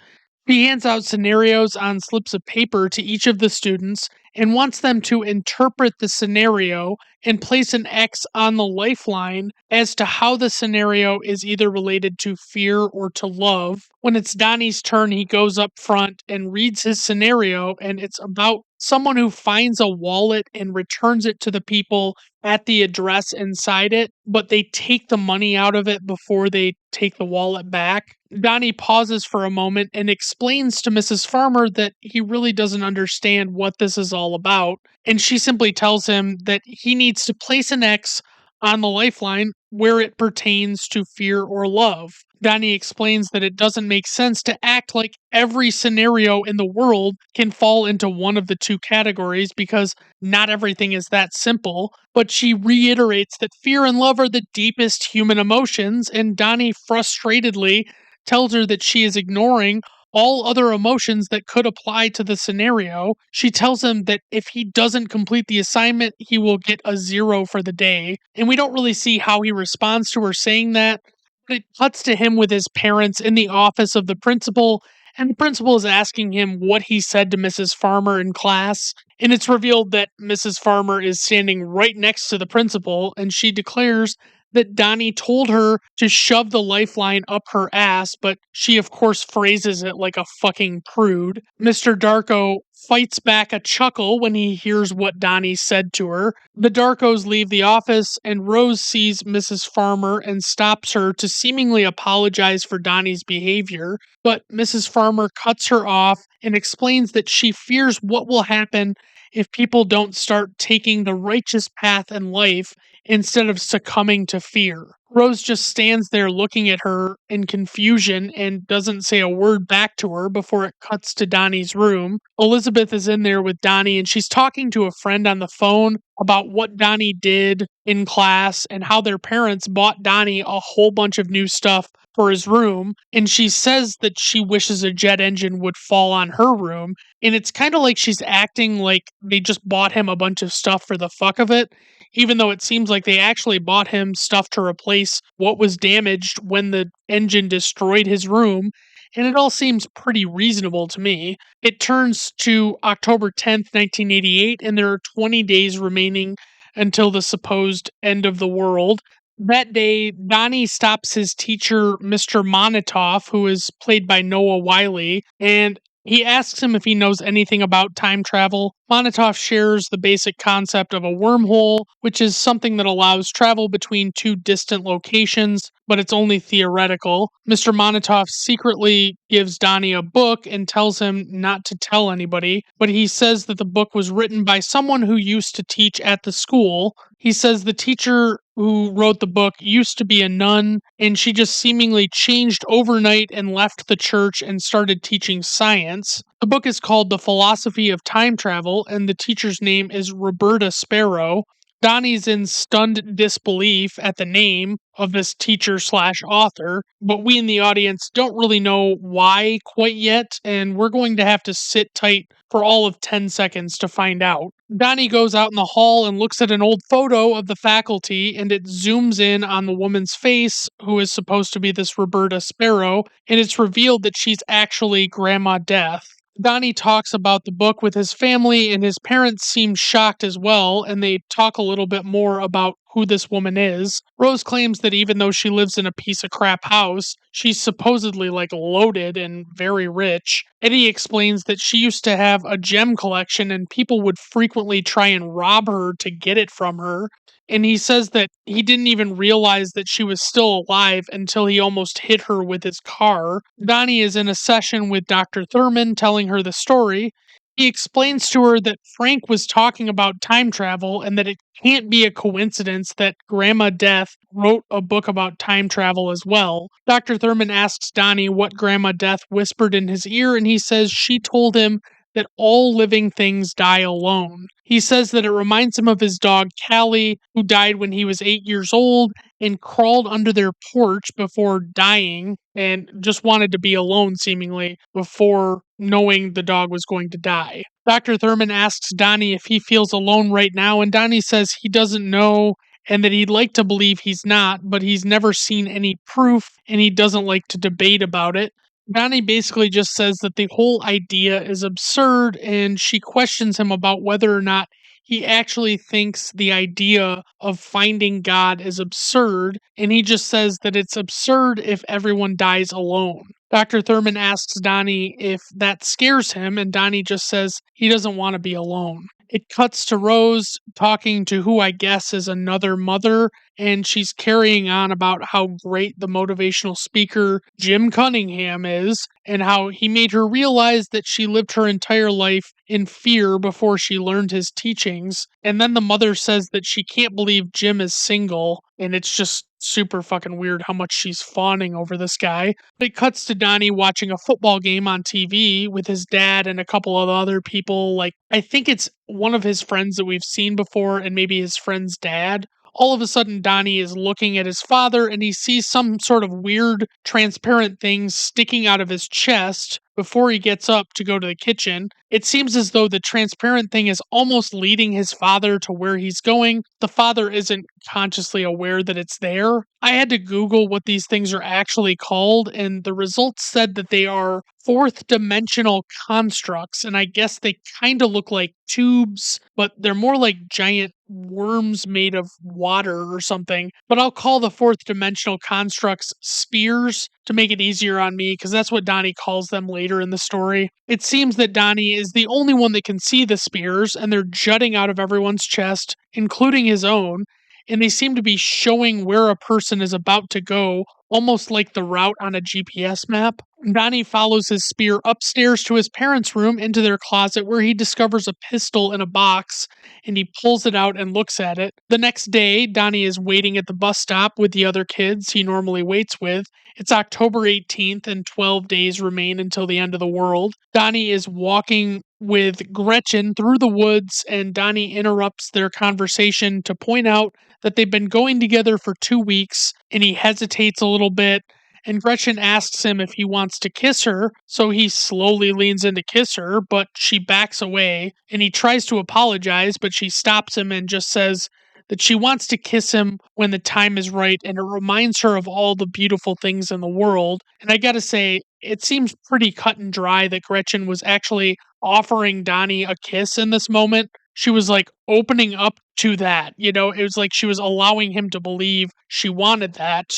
A: He hands out scenarios on slips of paper to each of the students and wants them to interpret the scenario and place an X on the lifeline as to how the scenario is either related to fear or to love. When it's Donnie's turn, he goes up front and reads his scenario, and it's about someone who finds a wallet and returns it to the people at the address inside it, but they take the money out of it before they take the wallet back. Donnie pauses for a moment and explains to Mrs. Farmer that he really doesn't understand what this is all about, and she simply tells him that he needs to place an X on the lifeline where it pertains to fear or love. Donnie explains that it doesn't make sense to act like every scenario in the world can fall into one of the two categories because not everything is that simple, but she reiterates that fear and love are the deepest human emotions, and Donnie frustratedly tells her that she is ignoring all other emotions that could apply to the scenario. She tells him that if he doesn't complete the assignment, he will get a 0 for the day. And we don't really see how he responds to her saying that. But it cuts to him with his parents in the office of the principal, and the principal is asking him what he said to Mrs. Farmer in class. And it's revealed that Mrs. Farmer is standing right next to the principal, and she declares that Donnie told her to shove the lifeline up her ass, but she, of course, phrases it like a fucking prude. Mr. Darko fights back a chuckle when he hears what Donnie said to her. The Darkos leave the office, and Rose sees Mrs. Farmer and stops her to seemingly apologize for Donnie's behavior. But Mrs. Farmer cuts her off and explains that she fears what will happen if people don't start taking the righteous path in life instead of succumbing to fear. Rose just stands there looking at her in confusion and doesn't say a word back to her before it cuts to Donnie's room. Elizabeth is in there with Donnie and she's talking to a friend on the phone about what Donnie did in class and how their parents bought Donnie a whole bunch of new stuff for his room. And she says that she wishes a jet engine would fall on her room. And it's kind of like she's acting like they just bought him a bunch of stuff for the fuck of it, even though it seems like they actually bought him stuff to replace what was damaged when the engine destroyed his room. And it all seems pretty reasonable to me. It turns to October 10th, 1988, and there are 20 days remaining until the supposed end of the world. That day, Donnie stops his teacher, Mr. Monitoff, who is played by Noah Wiley, and he asks him if he knows anything about time travel. Monitoff shares the basic concept of a wormhole, which is something that allows travel between two distant locations, but it's only theoretical. Mr. Monitoff secretly gives Donnie a book and tells him not to tell anybody, but he says that the book was written by someone who used to teach at the school. He says the teacher who wrote the book used to be a nun, and she just seemingly changed overnight and left the church and started teaching science. The book is called The Philosophy of Time Travel, and the teacher's name is Roberta Sparrow. Donnie's in stunned disbelief at the name of this teacher slash author, but we in the audience don't really know why quite yet, and we're going to have to sit tight for all of 10 seconds to find out. Donnie goes out in the hall and looks at an old photo of the faculty, and it zooms in on the woman's face, who is supposed to be this Roberta Sparrow, and it's revealed that she's actually Grandma Death. Donnie talks about the book with his family, and his parents seem shocked as well, and they talk a little bit more about who this woman is. Rose claims that even though she lives in a piece of crap house, she's supposedly like loaded and very rich. Eddie explains that she used to have a gem collection and people would frequently try and rob her to get it from her. And he says that he didn't even realize that she was still alive until he almost hit her with his car. Donnie is in a session with Dr. Thurman telling her the story. He explains to her that Frank was talking about time travel and that it can't be a coincidence that Grandma Death wrote a book about time travel as well. Dr. Thurman asks Donnie what Grandma Death whispered in his ear, and he says she told him that all living things die alone. He says that it reminds him of his dog Callie, who died when he was 8 years old and crawled under their porch before dying and just wanted to be alone, seemingly, before knowing the dog was going to die. Dr. Thurman asks Donnie if he feels alone right now, and Donnie says he doesn't know and that he'd like to believe he's not, but he's never seen any proof and he doesn't like to debate about it. Donnie basically just says that the whole idea is absurd, and she questions him about whether or not he actually thinks the idea of finding God is absurd, and he just says that it's absurd if everyone dies alone. Dr. Thurman asks Donnie if that scares him, and Donnie just says he doesn't want to be alone. It cuts to Rose talking to who I guess is another mother, and she's carrying on about how great the motivational speaker Jim Cunningham is, and how he made her realize that she lived her entire life in fear before she learned his teachings. And then the mother says that she can't believe Jim is single, and it's just super fucking weird how much she's fawning over this guy. It cuts to Donnie watching a football game on TV with his dad and a couple of other people. Like, I think it's one of his friends that we've seen before, and maybe his friend's dad. All of a sudden, Donnie is looking at his father and he sees some sort of weird, transparent thing sticking out of his chest before he gets up to go to the kitchen. It seems as though the transparent thing is almost leading his father to where he's going. The father isn't consciously aware that it's there. I had to Google what these things are actually called, and the results said that they are fourth dimensional constructs, and I guess they kind of look like tubes, but they're more like giant worms made of water or something. But I'll call the fourth dimensional constructs spheres to make it easier on me, because that's what Donnie calls them later later in the story. It seems that Donnie is the only one that can see the spears, and they're jutting out of everyone's chest, including his own, and they seem to be showing where a person is about to go, almost like the route on a GPS map. Donnie follows his spear upstairs to his parents' room into their closet where he discovers a pistol in a box and he pulls it out and looks at it. The next day, Donnie is waiting at the bus stop with the other kids he normally waits with. It's October 18th and 12 days remain until the end of the world. Donnie is walking with Gretchen through the woods and Donnie interrupts their conversation to point out that they've been going together for 2 weeks and he hesitates a little bit and Gretchen asks him if he wants to kiss her, so he slowly leans in to kiss her, but she backs away, and he tries to apologize, but she stops him and just says that she wants to kiss him when the time is right, and it reminds her of all the beautiful things in the world. And I gotta say, it seems pretty cut and dry that Gretchen was actually offering Donnie a kiss in this moment. She was like opening up to that, it was like she was allowing him to believe she wanted that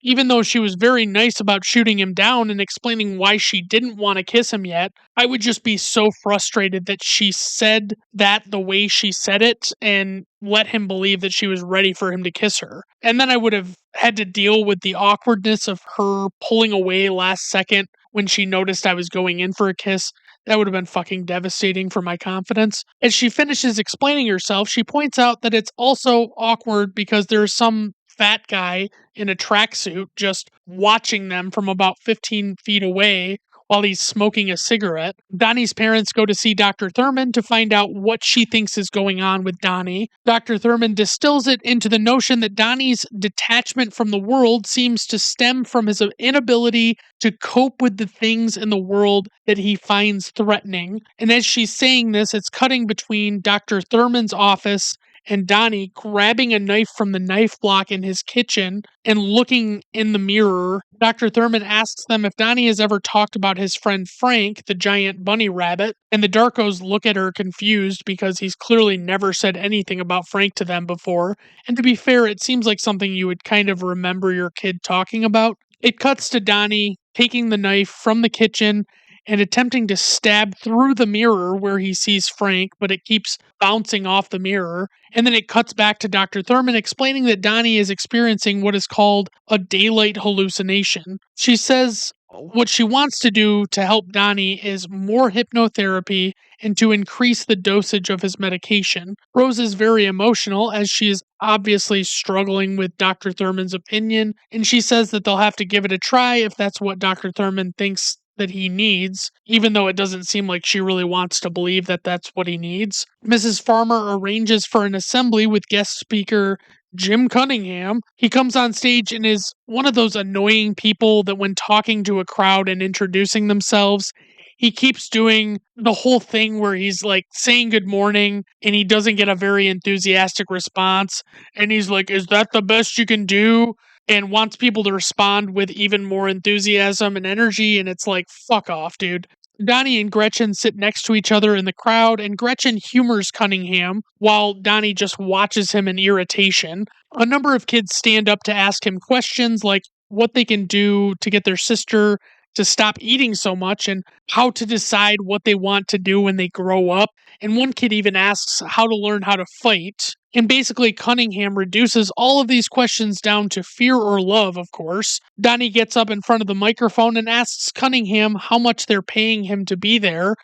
A: even though she was very nice about shooting him down and explaining why she didn't want to kiss him yet. I would just be so frustrated that she said that the way she said it and let him believe that she was ready for him to kiss her. And then I would have had to deal with the awkwardness of her pulling away last second when she noticed I was going in for a kiss. That would have been fucking devastating for my confidence. As she finishes explaining herself, she points out that it's also awkward because there's some fat guy in a tracksuit just watching them from about 15 feet away while he's smoking a cigarette. Donnie's parents go to see Dr. Thurman to find out what she thinks is going on with Donnie. Dr. Thurman distills it into the notion that Donnie's detachment from the world seems to stem from his inability to cope with the things in the world that he finds threatening. And as she's saying this, it's cutting between Dr. Thurman's office and Donnie grabbing a knife from the knife block in his kitchen and looking in the mirror. Dr. Thurman asks them if Donnie has ever talked about his friend Frank, the giant bunny rabbit, and the Darkos look at her confused because he's clearly never said anything about Frank to them before. And to be fair, it seems like something you would kind of remember your kid talking about. It cuts to Donnie taking the knife from the kitchen and attempting to stab through the mirror where he sees Frank, but it keeps bouncing off the mirror. And then it cuts back to Dr. Thurman explaining that Donnie is experiencing what is called a daylight hallucination. She says what she wants to do to help Donnie is more hypnotherapy and to increase the dosage of his medication. Rose is very emotional as she is obviously struggling with Dr. Thurman's opinion, and she says that they'll have to give it a try if that's what Dr. Thurman thinks that he needs, even though it doesn't seem like she really wants to believe that that's what he needs. Mrs. Farmer arranges for an assembly with guest speaker Jim Cunningham. He comes on stage and is one of those annoying people that when talking to a crowd and introducing themselves, he keeps doing the whole thing where he's like saying good morning and he doesn't get a very enthusiastic response. And he's like, "Is that the best you can do?" And wants people to respond with even more enthusiasm and energy. And it's like, fuck off, dude. Donnie and Gretchen sit next to each other in the crowd, and Gretchen humors Cunningham while Donnie just watches him in irritation. A number of kids stand up to ask him questions like what they can do to get their sister to stop eating so much and how to decide what they want to do when they grow up. And one kid even asks how to learn how to fight. And basically, Cunningham reduces all of these questions down to fear or love, of course. Donnie gets up in front of the microphone and asks Cunningham how much they're paying him to be there.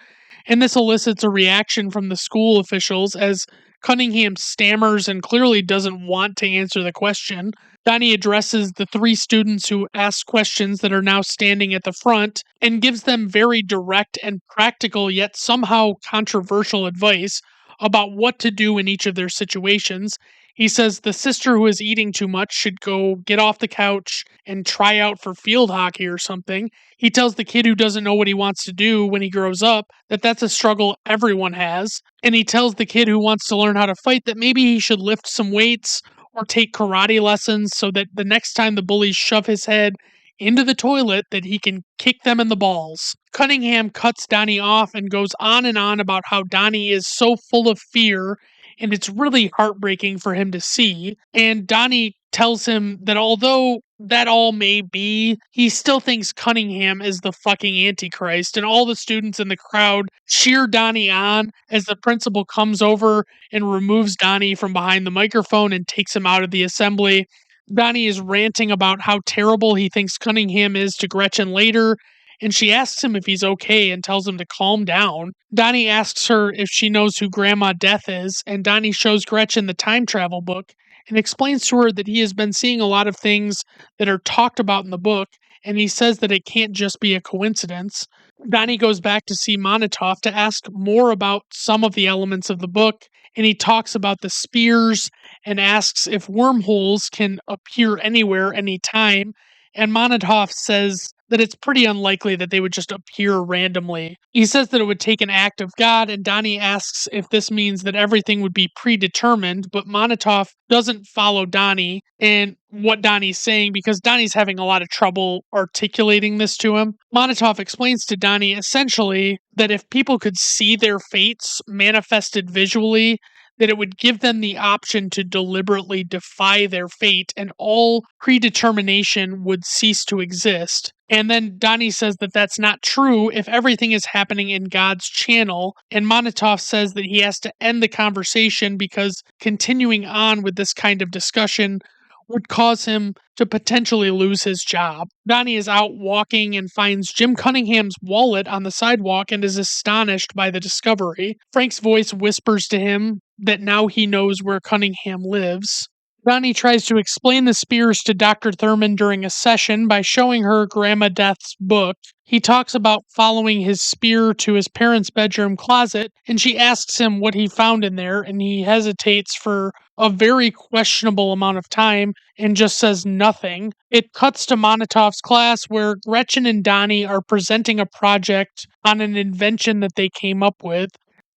A: And this elicits a reaction from the school officials as Cunningham stammers and clearly doesn't want to answer the question. Donnie addresses the three students who ask questions that are now standing at the front and gives them very direct and practical yet somehow controversial advice about what to do in each of their situations. He says the sister who is eating too much should go get off the couch and try out for field hockey or something. He tells the kid who doesn't know what he wants to do when he grows up that that's a struggle everyone has. And he tells the kid who wants to learn how to fight that maybe he should lift some weights or take karate lessons so that the next time the bullies shove his head into the toilet that he can kick them in the balls. Cunningham cuts Donnie off and goes on and on about how Donnie is so full of fear and it's really heartbreaking for him to see. And Donnie tells him that although that all may be, he still thinks Cunningham is the fucking Antichrist, and all the students in the crowd cheer Donnie on as the principal comes over and removes Donnie from behind the microphone and takes him out of the assembly. Donnie is ranting about how terrible he thinks Cunningham is to Gretchen later, and she asks him if he's okay and tells him to calm down. Donnie asks her if she knows who Grandma Death is, and Donnie shows Gretchen the time travel book and explains to her that he has been seeing a lot of things that are talked about in the book, and he says that it can't just be a coincidence. Donnie goes back to see Monotov to ask more about some of the elements of the book, and he talks about the spears and asks if wormholes can appear anywhere, anytime. And Monotov says that it's pretty unlikely that they would just appear randomly. He says that it would take an act of God, and Donnie asks if this means that everything would be predetermined, but Monotov doesn't follow Donnie and what Donnie's saying because Donnie's having a lot of trouble articulating this to him. Monotov explains to Donnie essentially that if people could see their fates manifested visually, that it would give them the option to deliberately defy their fate and all predetermination would cease to exist. And then Donnie says that that's not true if everything is happening in God's channel. And Monotov says that he has to end the conversation because continuing on with this kind of discussion would cause him to potentially lose his job. Donnie is out walking and finds Jim Cunningham's wallet on the sidewalk and is astonished by the discovery. Frank's voice whispers to him that now he knows where Cunningham lives. Donnie tries to explain the spears to Dr. Thurman during a session by showing her Grandma Death's book. He talks about following his spear to his parents' bedroom closet, and she asks him what he found in there, and he hesitates for a very questionable amount of time and just says nothing. It cuts to Monotov's class where Gretchen and Donnie are presenting a project on an invention that they came up with.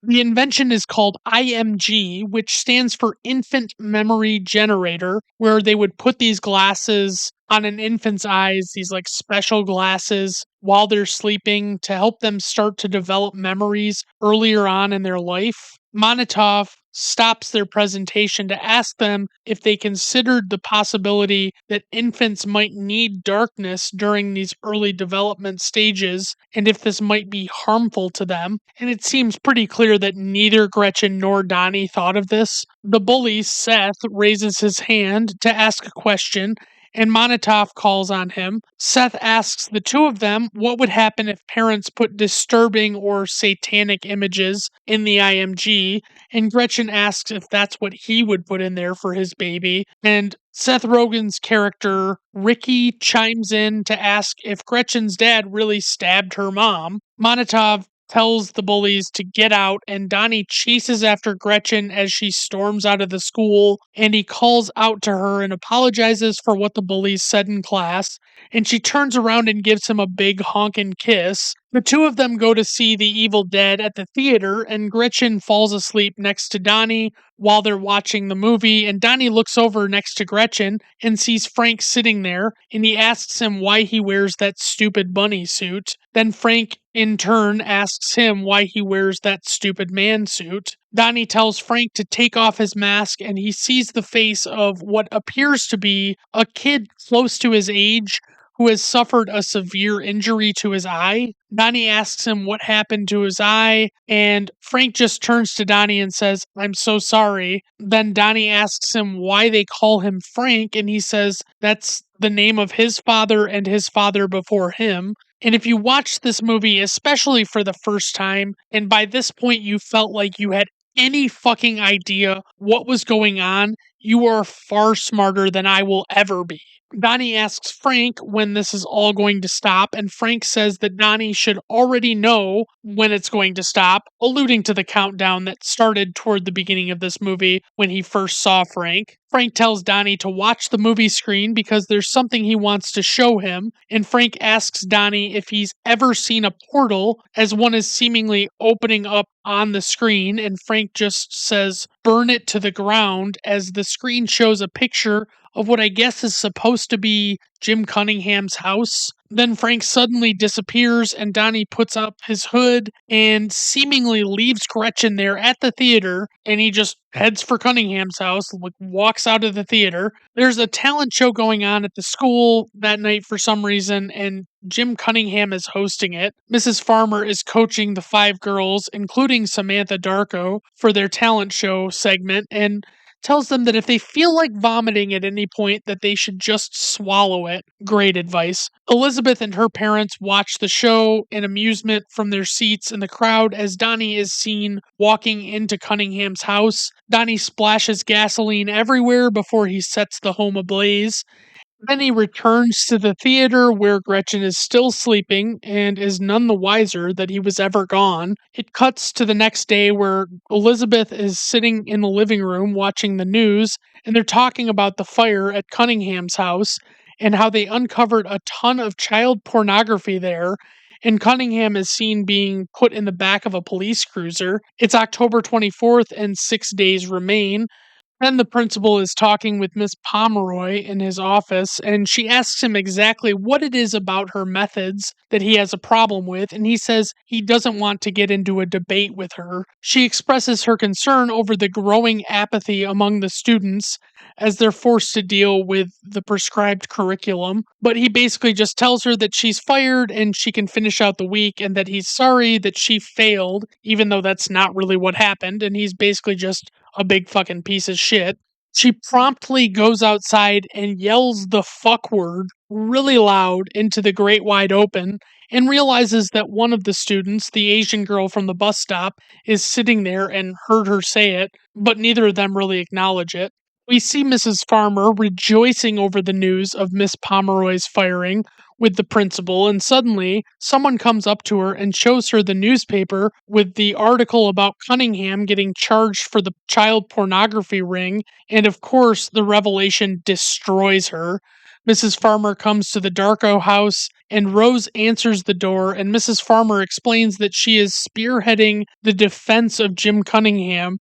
A: The invention is called IMG, which stands for Infant Memory Generator, where they would put these glasses on an infant's eyes, these like special glasses, while they're sleeping to help them start to develop memories earlier on in their life. Monotov stops their presentation to ask them if they considered the possibility that infants might need darkness during these early development stages and if this might be harmful to them. And it seems pretty clear that neither Gretchen nor Donnie thought of this. The bully, Seth, raises his hand to ask a question, and Monotov calls on him. Seth asks the two of them what would happen if parents put disturbing or satanic images in the IMG, and Gretchen asks if that's what he would put in there for his baby. And Seth Rogen's character, Ricky, chimes in to ask if Gretchen's dad really stabbed her mom. Monotov tells the bullies to get out, and Donnie chases after Gretchen as she storms out of the school, and he calls out to her and apologizes for what the bullies said in class, and she turns around and gives him a big honkin' kiss. The two of them go to see The Evil Dead at the theater, and Gretchen falls asleep next to Donnie while they're watching the movie, and Donnie looks over next to Gretchen and sees Frank sitting there, and he asks him why he wears that stupid bunny suit. Then Frank, in turn, asks him why he wears that stupid man suit. Donnie tells Frank to take off his mask, and he sees the face of what appears to be a kid close to his age who has suffered a severe injury to his eye. Donnie asks him what happened to his eye, and Frank just turns to Donnie and says, "I'm so sorry." Then Donnie asks him why they call him Frank, and he says that's the name of his father and his father before him. And if you watch this movie, especially for the first time, and by this point you felt like you had any fucking idea what was going on, you are far smarter than I will ever be. Donnie asks Frank when this is all going to stop, and Frank says that Donnie should already know when it's going to stop, alluding to the countdown that started toward the beginning of this movie when he first saw Frank. Frank tells Donnie to watch the movie screen because there's something he wants to show him, and Frank asks Donnie if he's ever seen a portal as one is seemingly opening up on the screen, and Frank just says, "Burn it to the ground," as the screen shows a picture of what I guess is supposed to be Jim Cunningham's house. Then Frank suddenly disappears, and Donnie puts up his hood and seemingly leaves Gretchen there at the theater, and he just heads for Cunningham's house, like walks out of the theater. There's a talent show going on at the school that night for some reason, and Jim Cunningham is hosting it. Mrs. Farmer is coaching the five girls, including Samantha Darko, for their talent show segment, and tells them that if they feel like vomiting at any point that they should just swallow it. Great advice. Elizabeth and her parents watch the show in amusement from their seats in the crowd as Donnie is seen walking into Cunningham's house. Donnie splashes gasoline everywhere before he sets the home ablaze. Then he returns to the theater where Gretchen is still sleeping and is none the wiser that he was ever gone. It cuts to the next day where Elizabeth is sitting in the living room watching the news, and they're talking about the fire at Cunningham's house and how they uncovered a ton of child pornography there. And Cunningham is seen being put in the back of a police cruiser. It's October 24th, and 6 days remain. Then the principal is talking with Miss Pomeroy in his office, and she asks him exactly what it is about her methods that he has a problem with, and he says he doesn't want to get into a debate with her. She expresses her concern over the growing apathy among the students as they're forced to deal with the prescribed curriculum, but he basically just tells her that she's fired and she can finish out the week and that he's sorry that she failed, even though that's not really what happened, and he's basically just a big fucking piece of shit. She promptly goes outside and yells the fuck word really loud into the great wide open and realizes that one of the students, the Asian girl from the bus stop, is sitting there and heard her say it, but neither of them really acknowledge it. We see Mrs. Farmer rejoicing over the news of Miss Pomeroy's firing with the principal, and suddenly someone comes up to her and shows her the newspaper with the article about Cunningham getting charged for the child pornography ring, and of course, the revelation destroys her. Mrs. Farmer comes to the Darko house, and Rose answers the door, and Mrs. Farmer explains that she is spearheading the defense of Jim Cunningham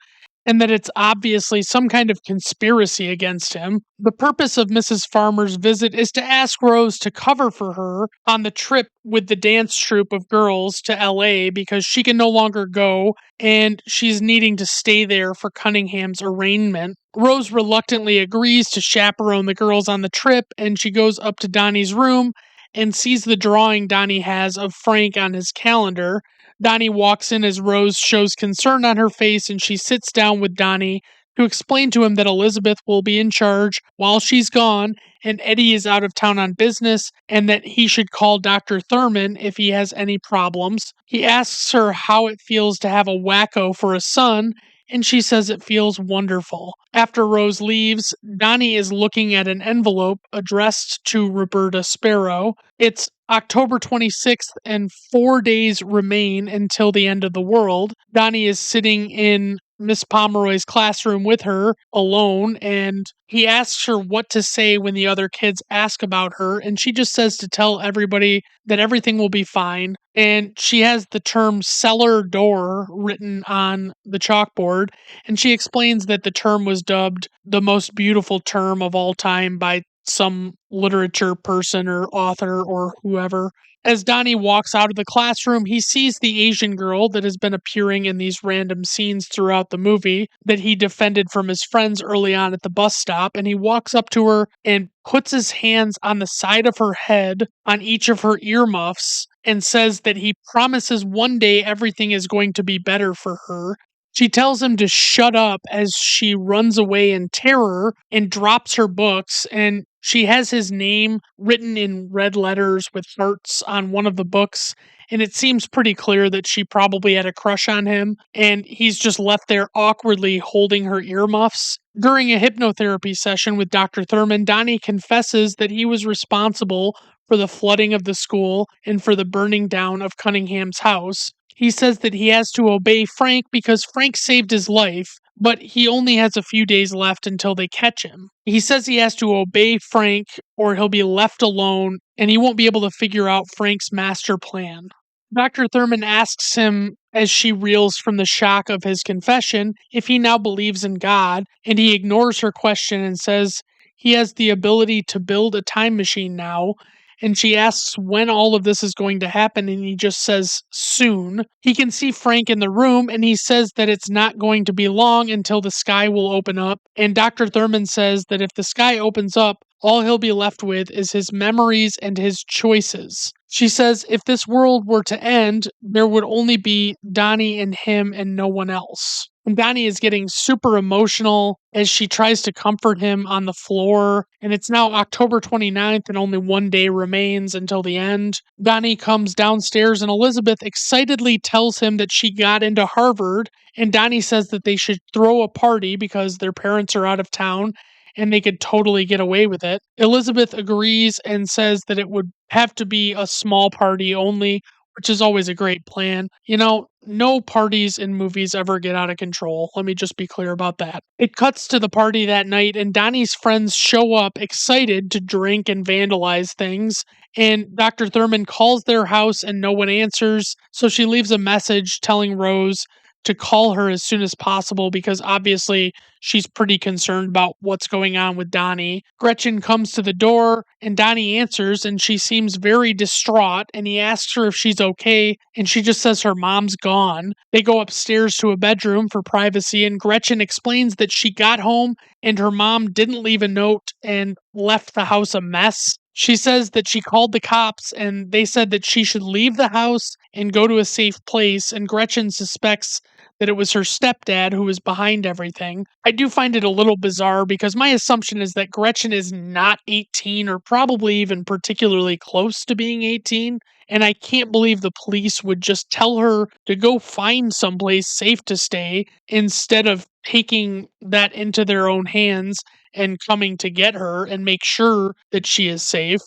A: and that it's obviously some kind of conspiracy against him. The purpose of Mrs. Farmer's visit is to ask Rose to cover for her on the trip with the dance troupe of girls to LA because she can no longer go and she's needing to stay there for Cunningham's arraignment. Rose reluctantly agrees to chaperone the girls on the trip, and she goes up to Donnie's room and sees the drawing Donnie has of Frank on his calendar. Donnie walks in as Rose shows concern on her face, and she sits down with Donnie to explain to him that Elizabeth will be in charge while she's gone, and Eddie is out of town on business, and that he should call Dr. Thurman if he has any problems. He asks her how it feels to have a wacko for a son, and she says it feels wonderful. After Rose leaves, Donnie is looking at an envelope addressed to Roberta Sparrow. It's October 26th, and 4 days remain until the end of the world. Donnie is sitting in Miss Pomeroy's classroom with her alone, and he asks her what to say when the other kids ask about her, and she just says to tell everybody that everything will be fine. And she has the term cellar door written on the chalkboard, and she explains that the term was dubbed the most beautiful term of all time by some literature person or author or whoever. As Donnie walks out of the classroom, he sees the Asian girl that has been appearing in these random scenes throughout the movie that he defended from his friends early on at the bus stop, and he walks up to her and puts his hands on the side of her head on each of her earmuffs and says that he promises one day everything is going to be better for her. She tells him to shut up as she runs away in terror and drops her books, and she has his name written in red letters with hearts on one of the books, and it seems pretty clear that she probably had a crush on him, and he's just left there awkwardly holding her earmuffs. During a hypnotherapy session with Dr. Thurman, Donnie confesses that he was responsible for the flooding of the school and for the burning down of Cunningham's house. He says that he has to obey Frank because Frank saved his life, but he only has a few days left until they catch him. He says he has to obey Frank or he'll be left alone and he won't be able to figure out Frank's master plan. Dr. Thurman asks him, as she reels from the shock of his confession, if he now believes in God, and he ignores her question and says he has the ability to build a time machine now. And she asks when all of this is going to happen, and he just says soon. He can see Frank in the room, and he says that it's not going to be long until the sky will open up. And Dr. Thurman says that if the sky opens up, all he'll be left with is his memories and his choices. She says if this world were to end, there would only be Donnie and him and no one else. And Donnie is getting super emotional as she tries to comfort him on the floor. And it's now October 29th, and only one day remains until the end. Donnie comes downstairs, and Elizabeth excitedly tells him that she got into Harvard. And Donnie says that they should throw a party because their parents are out of town and they could totally get away with it. Elizabeth agrees and says that it would have to be a small party only, which is always a great plan. You know, no parties in movies ever get out of control. Let me just be clear about that. It cuts to the party that night, and Donnie's friends show up excited to drink and vandalize things. And Dr. Thurman calls their house and no one answers. So she leaves a message telling Rose to call her as soon as possible because obviously she's pretty concerned about what's going on with Donnie. Gretchen comes to the door and Donnie answers and she seems very distraught and he asks her if she's okay and she just says her mom's gone. They go upstairs to a bedroom for privacy and Gretchen explains that she got home and her mom didn't leave a note and left the house a mess. She says that she called the cops and they said that she should leave the house and go to a safe place, and Gretchen suspects that it was her stepdad who was behind everything. I do find it a little bizarre because my assumption is that Gretchen is not 18 or probably even particularly close to being 18. And I can't believe the police would just tell her to go find someplace safe to stay instead of taking that into their own hands and coming to get her and make sure that she is safe.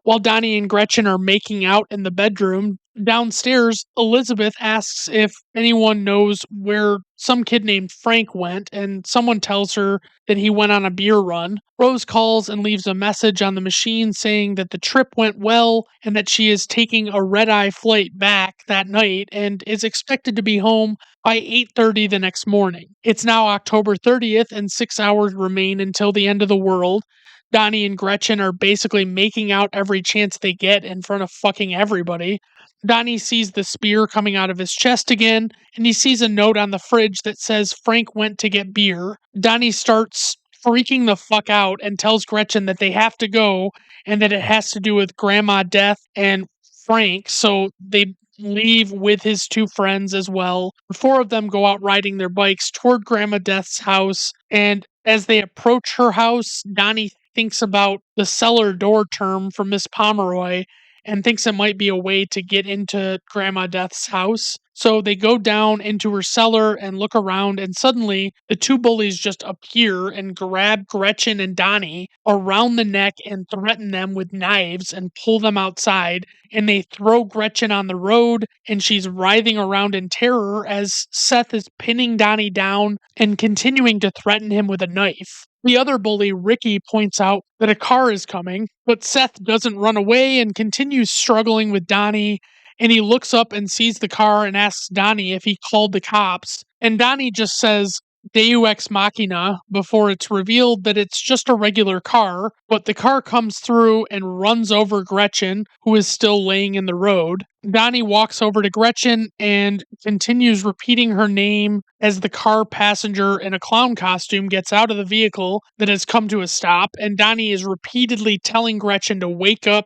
A: While Donnie and Gretchen are making out in the bedroom, downstairs, Elizabeth asks if anyone knows where some kid named Frank went, and someone tells her that he went on a beer run. Rose calls and leaves a message on the machine saying that the trip went well and that she is taking a red-eye flight back that night and is expected to be home by 8:30 the next morning. It's now October 30th and 6 hours remain until the end of the world. Donnie and Gretchen are basically making out every chance they get in front of fucking everybody. Donnie sees the spear coming out of his chest again, and he sees a note on the fridge that says Frank went to get beer. Donnie starts freaking the fuck out and tells Gretchen that they have to go and that it has to do with Grandma Death and Frank, so they leave with his two friends as well. The four of them go out riding their bikes toward Grandma Death's house, and as they approach her house, Donnie thinks about the cellar door term from Miss Pomeroy and thinks it might be a way to get into Grandma Death's house. So they go down into her cellar and look around, and suddenly the two bullies just appear and grab Gretchen and Donnie around the neck and threaten them with knives and pull them outside. And they throw Gretchen on the road, and she's writhing around in terror as Seth is pinning Donnie down and continuing to threaten him with a knife. The other bully, Ricky, points out that a car is coming, but Seth doesn't run away and continues struggling with Donnie. And he looks up and sees the car and asks Donnie if he called the cops. And Donnie just says, Deus Ex Machina, before it's revealed that it's just a regular car, but the car comes through and runs over Gretchen, who is still laying in the road. Donnie walks over to Gretchen and continues repeating her name as the car passenger in a clown costume gets out of the vehicle that has come to a stop, and Donnie is repeatedly telling Gretchen to wake up.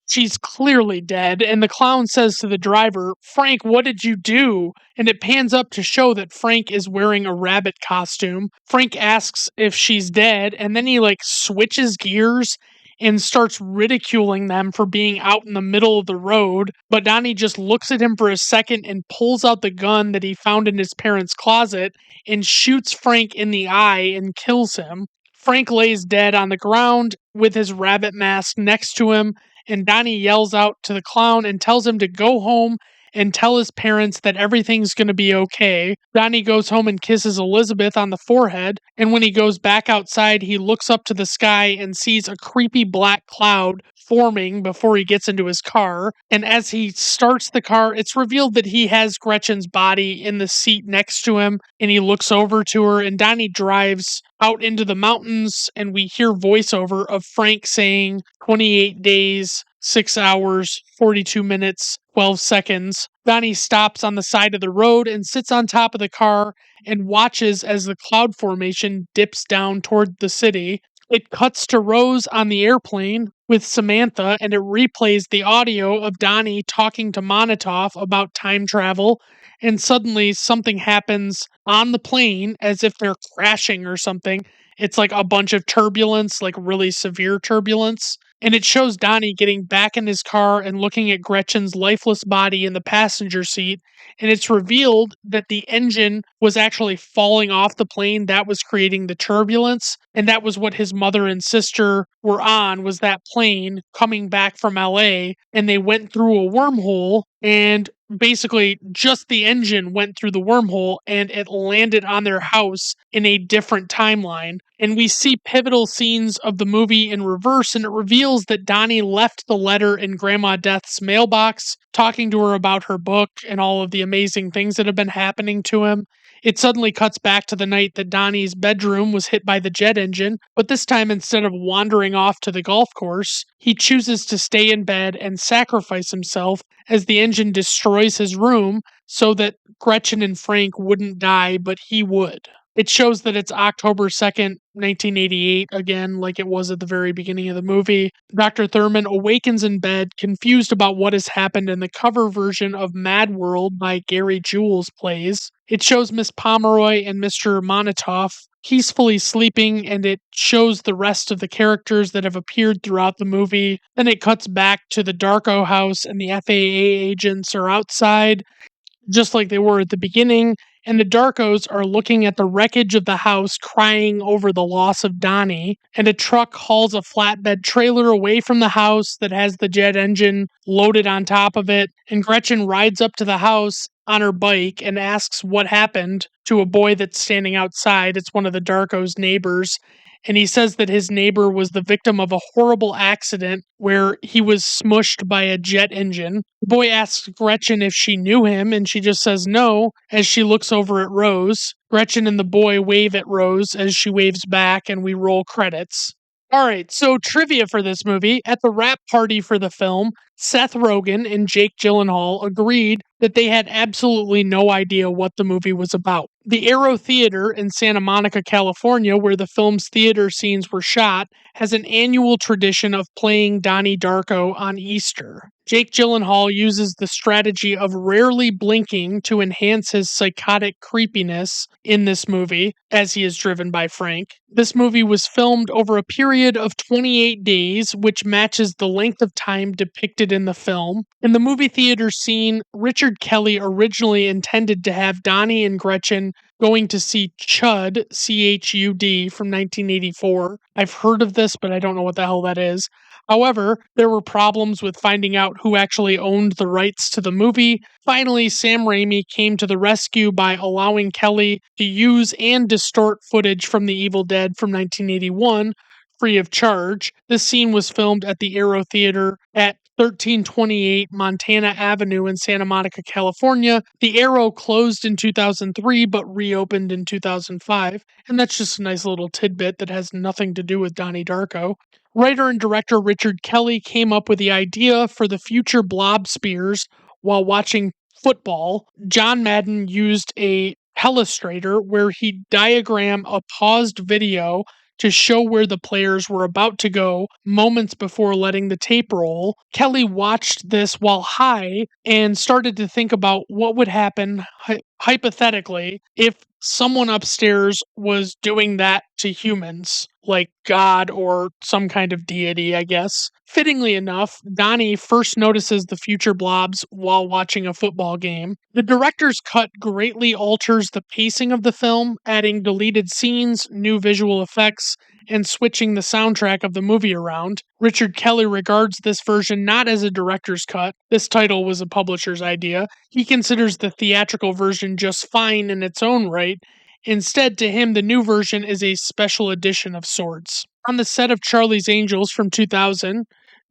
A: She's clearly dead, and the clown says to the driver, Frank, what did you do? And it pans up to show that Frank is wearing a rabbit costume. Frank asks if she's dead, and then he switches gears and starts ridiculing them for being out in the middle of the road. But Donnie just looks at him for a second and pulls out the gun that he found in his parents' closet and shoots Frank in the eye and kills him. Frank lays dead on the ground with his rabbit mask next to him, and Donnie yells out to the clown and tells him to go home and tell his parents that everything's going to be okay. Donnie goes home and kisses Elizabeth on the forehead, and when he goes back outside, he looks up to the sky and sees a creepy black cloud forming before he gets into his car. And as he starts the car, it's revealed that he has Gretchen's body in the seat next to him. And he looks over to her, and Donnie drives out into the mountains. And we hear voiceover of Frank saying 28 days, 6 hours, 42 minutes, 12 seconds. Donnie stops on the side of the road and sits on top of the car and watches as the cloud formation dips down toward the city. It cuts to Rose on the airplane with Samantha, and it replays the audio of Donnie talking to Monotov about time travel. And suddenly, something happens on the plane as if they're crashing or something. It's like a bunch of turbulence, like really severe turbulence. And it shows Donnie getting back in his car and looking at Gretchen's lifeless body in the passenger seat. And it's revealed that the engine was actually falling off the plane that was creating the turbulence. And that was what his mother and sister were on, was that plane coming back from LA. And they went through a wormhole, and basically just the engine went through the wormhole and it landed on their house in a different timeline. And we see pivotal scenes of the movie in reverse, and it reveals that Donnie left the letter in Grandma Death's mailbox, talking to her about her book and all of the amazing things that have been happening to him. It suddenly cuts back to the night that Donnie's bedroom was hit by the jet engine, but this time, instead of wandering off to the golf course, he chooses to stay in bed and sacrifice himself as the engine destroys his room so that Gretchen and Frank wouldn't die, but he would. It shows that it's October 2nd, 1988, again, like it was at the very beginning of the movie. Dr. Thurman awakens in bed, confused about what has happened, and the cover version of Mad World by Gary Jules plays. It shows Miss Pomeroy and Mr. Monotov peacefully sleeping, and it shows the rest of the characters that have appeared throughout the movie. Then it cuts back to the Darko house, and the FAA agents are outside, just like they were at the beginning, and the Darkos are looking at the wreckage of the house, crying over the loss of Donnie. And a truck hauls a flatbed trailer away from the house that has the jet engine loaded on top of it. And Gretchen rides up to the house on her bike and asks what happened to a boy that's standing outside. It's one of the Darkos' neighbors. And he says that his neighbor was the victim of a horrible accident where he was smushed by a jet engine. The boy asks Gretchen if she knew him, and she just says no as she looks over at Rose. Gretchen and the boy wave at Rose as she waves back, and we roll credits. All right, so trivia for this movie. At the wrap party for the film, Seth Rogen and Jake Gyllenhaal agreed that they had absolutely no idea what the movie was about. The Aero Theater in Santa Monica, California, where the film's theater scenes were shot, has an annual tradition of playing Donnie Darko on Easter. Jake Gyllenhaal uses the strategy of rarely blinking to enhance his psychotic creepiness in this movie, as he is driven by Frank. This movie was filmed over a period of 28 days, which matches the length of time depicted in the film. In the movie theater scene, Richard Kelly originally intended to have Donnie and Gretchen going to see Chud, Chud, from 1984. I've heard of this, but I don't know what the hell that is. However, there were problems with finding out who actually owned the rights to the movie. Finally, Sam Raimi came to the rescue by allowing Kelly to use and distort footage from The Evil Dead from 1981 free of charge. This scene was filmed at the Aero Theater at 1328 Montana Avenue in Santa Monica, California. The Aero closed in 2003 but reopened in 2005. And that's just a nice little tidbit that has nothing to do with Donnie Darko. Writer and director Richard Kelly came up with the idea for the future blob spears while watching football. John Madden used a telestrator where he diagrammed a paused video to show where the players were about to go moments before letting the tape roll. Kelly watched this while high and started to think about what would happen hypothetically if someone upstairs was doing that to humans, like God or some kind of deity, I guess. Fittingly enough, Donnie first notices the future blobs while watching a football game. The director's cut greatly alters the pacing of the film, adding deleted scenes, new visual effects, and switching the soundtrack of the movie around. Richard Kelly regards this version not as a director's cut. This title was a publisher's idea. He considers the theatrical version just fine in its own right. Instead, to him, the new version is a special edition of sorts. On the set of Charlie's Angels from 2000,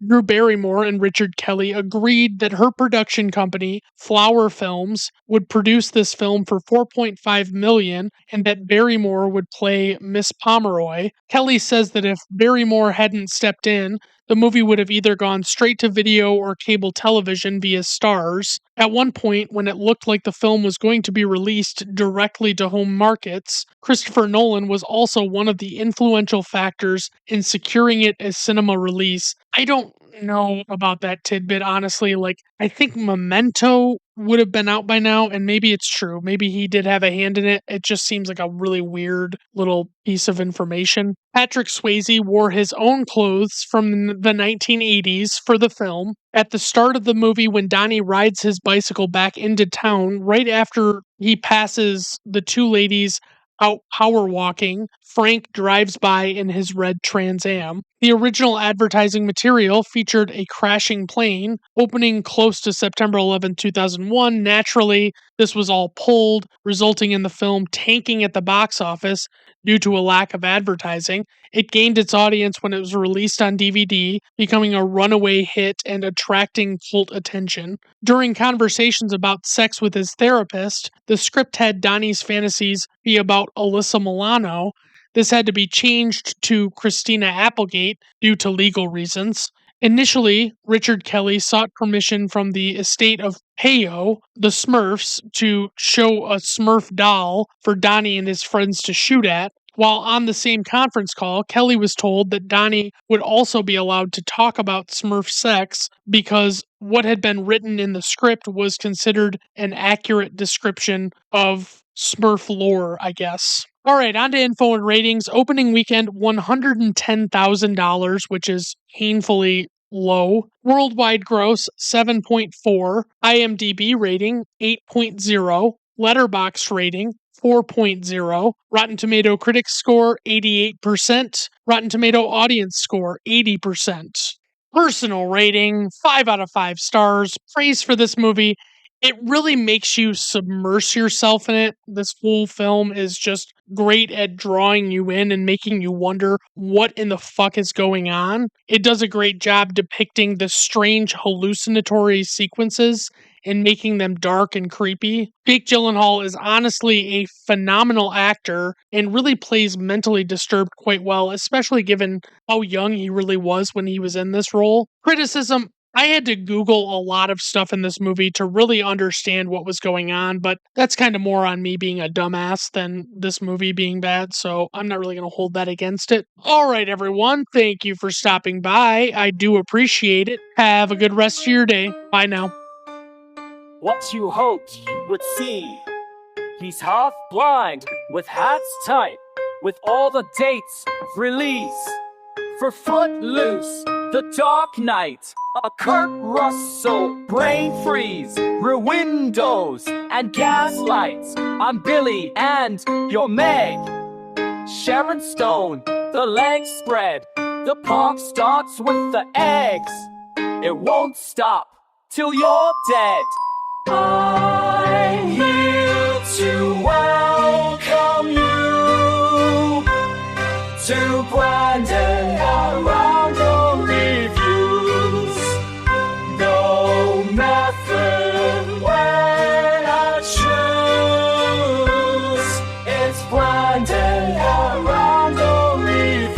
A: Drew Barrymore and Richard Kelly agreed that her production company, Flower Films, would produce this film for 4.5 million and that Barrymore would play Miss Pomeroy. Kelly says that if Barrymore hadn't stepped in, the movie would have either gone straight to video or cable television via Stars. At one point, when it looked like the film was going to be released directly to home markets, Christopher Nolan was also one of the influential factors in securing it as cinema release. I don't know about that tidbit, honestly. Like, I think Memento would have been out by now, and maybe it's true. Maybe he did have a hand in it. It just seems like a really weird little piece of information. Patrick Swayze wore his own clothes from the 1980s for the film. At the start of the movie, when Donnie rides his bicycle back into town, right after he passes the two ladies out power walking, Frank drives by in his red Trans Am. The original advertising material featured a crashing plane opening close to September 11, 2001. Naturally, this was all pulled, resulting in the film tanking at the box office due to a lack of advertising. It gained its audience when it was released on DVD, becoming a runaway hit and attracting cult attention. During conversations about sex with his therapist, the script had Donnie's fantasies be about Alyssa Milano. This had to be changed to Christina Applegate due to legal reasons. Initially, Richard Kelly sought permission from the estate of Peyo, the Smurfs, to show a Smurf doll for Donnie and his friends to shoot at. While on the same conference call, Kelly was told that Donnie would also be allowed to talk about Smurf sex because what had been written in the script was considered an accurate description of Smurf lore, I guess. All right, on to info and ratings. Opening weekend, $110,000, which is painfully low. Worldwide gross, 7.4. IMDb rating, 8.0. Letterboxd rating, 4.0. Rotten Tomato Critics score, 88%. Rotten Tomato Audience score, 80%. Personal rating, 5 out of 5 stars. Praise for this movie. It really makes you submerge yourself in it. This whole film is just great at drawing you in and making you wonder what in the fuck is going on. It does a great job depicting the strange hallucinatory sequences and making them dark and creepy. Jake Gyllenhaal is honestly a phenomenal actor and really plays mentally disturbed quite well, especially given how young he really was when he was in this role. Criticism: I had to Google a lot of stuff in this movie to really understand what was going on, but that's kind of more on me being a dumbass than this movie being bad, so I'm not really going to hold that against it. All right, everyone, thank you for stopping by. I do appreciate it. Have a good rest of your day. Bye now.
B: What you hoped you would see. He's half blind, with hats tight, with all the dates release. For Footloose, The Dark Knight, a Kurt Russell brain freeze, Rear Windows and Gaslights. I'm Billy and you're Meg. Sharon Stone, the legs spread. The park starts with the eggs. It won't stop till you're dead. I'm here to welcome you to Brandon around the reviews. No method when I choose. It's Brandon around the reviews.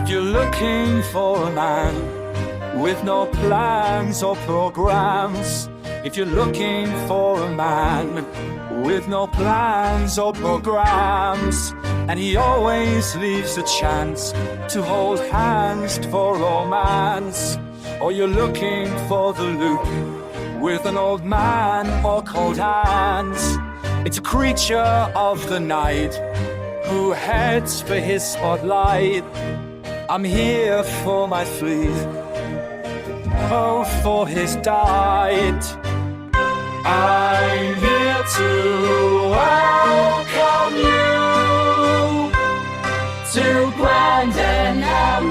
B: You're looking for a man with no plans or programs. If you're looking for a man with no plans or programs, and he always leaves a chance to hold hands for romance, or you're looking for the loop with an old man or cold hands, it's a creature of the night who heads for his spotlight. I'm here for my fleet, oh, for his diet. I'm here to welcome you to Brandon and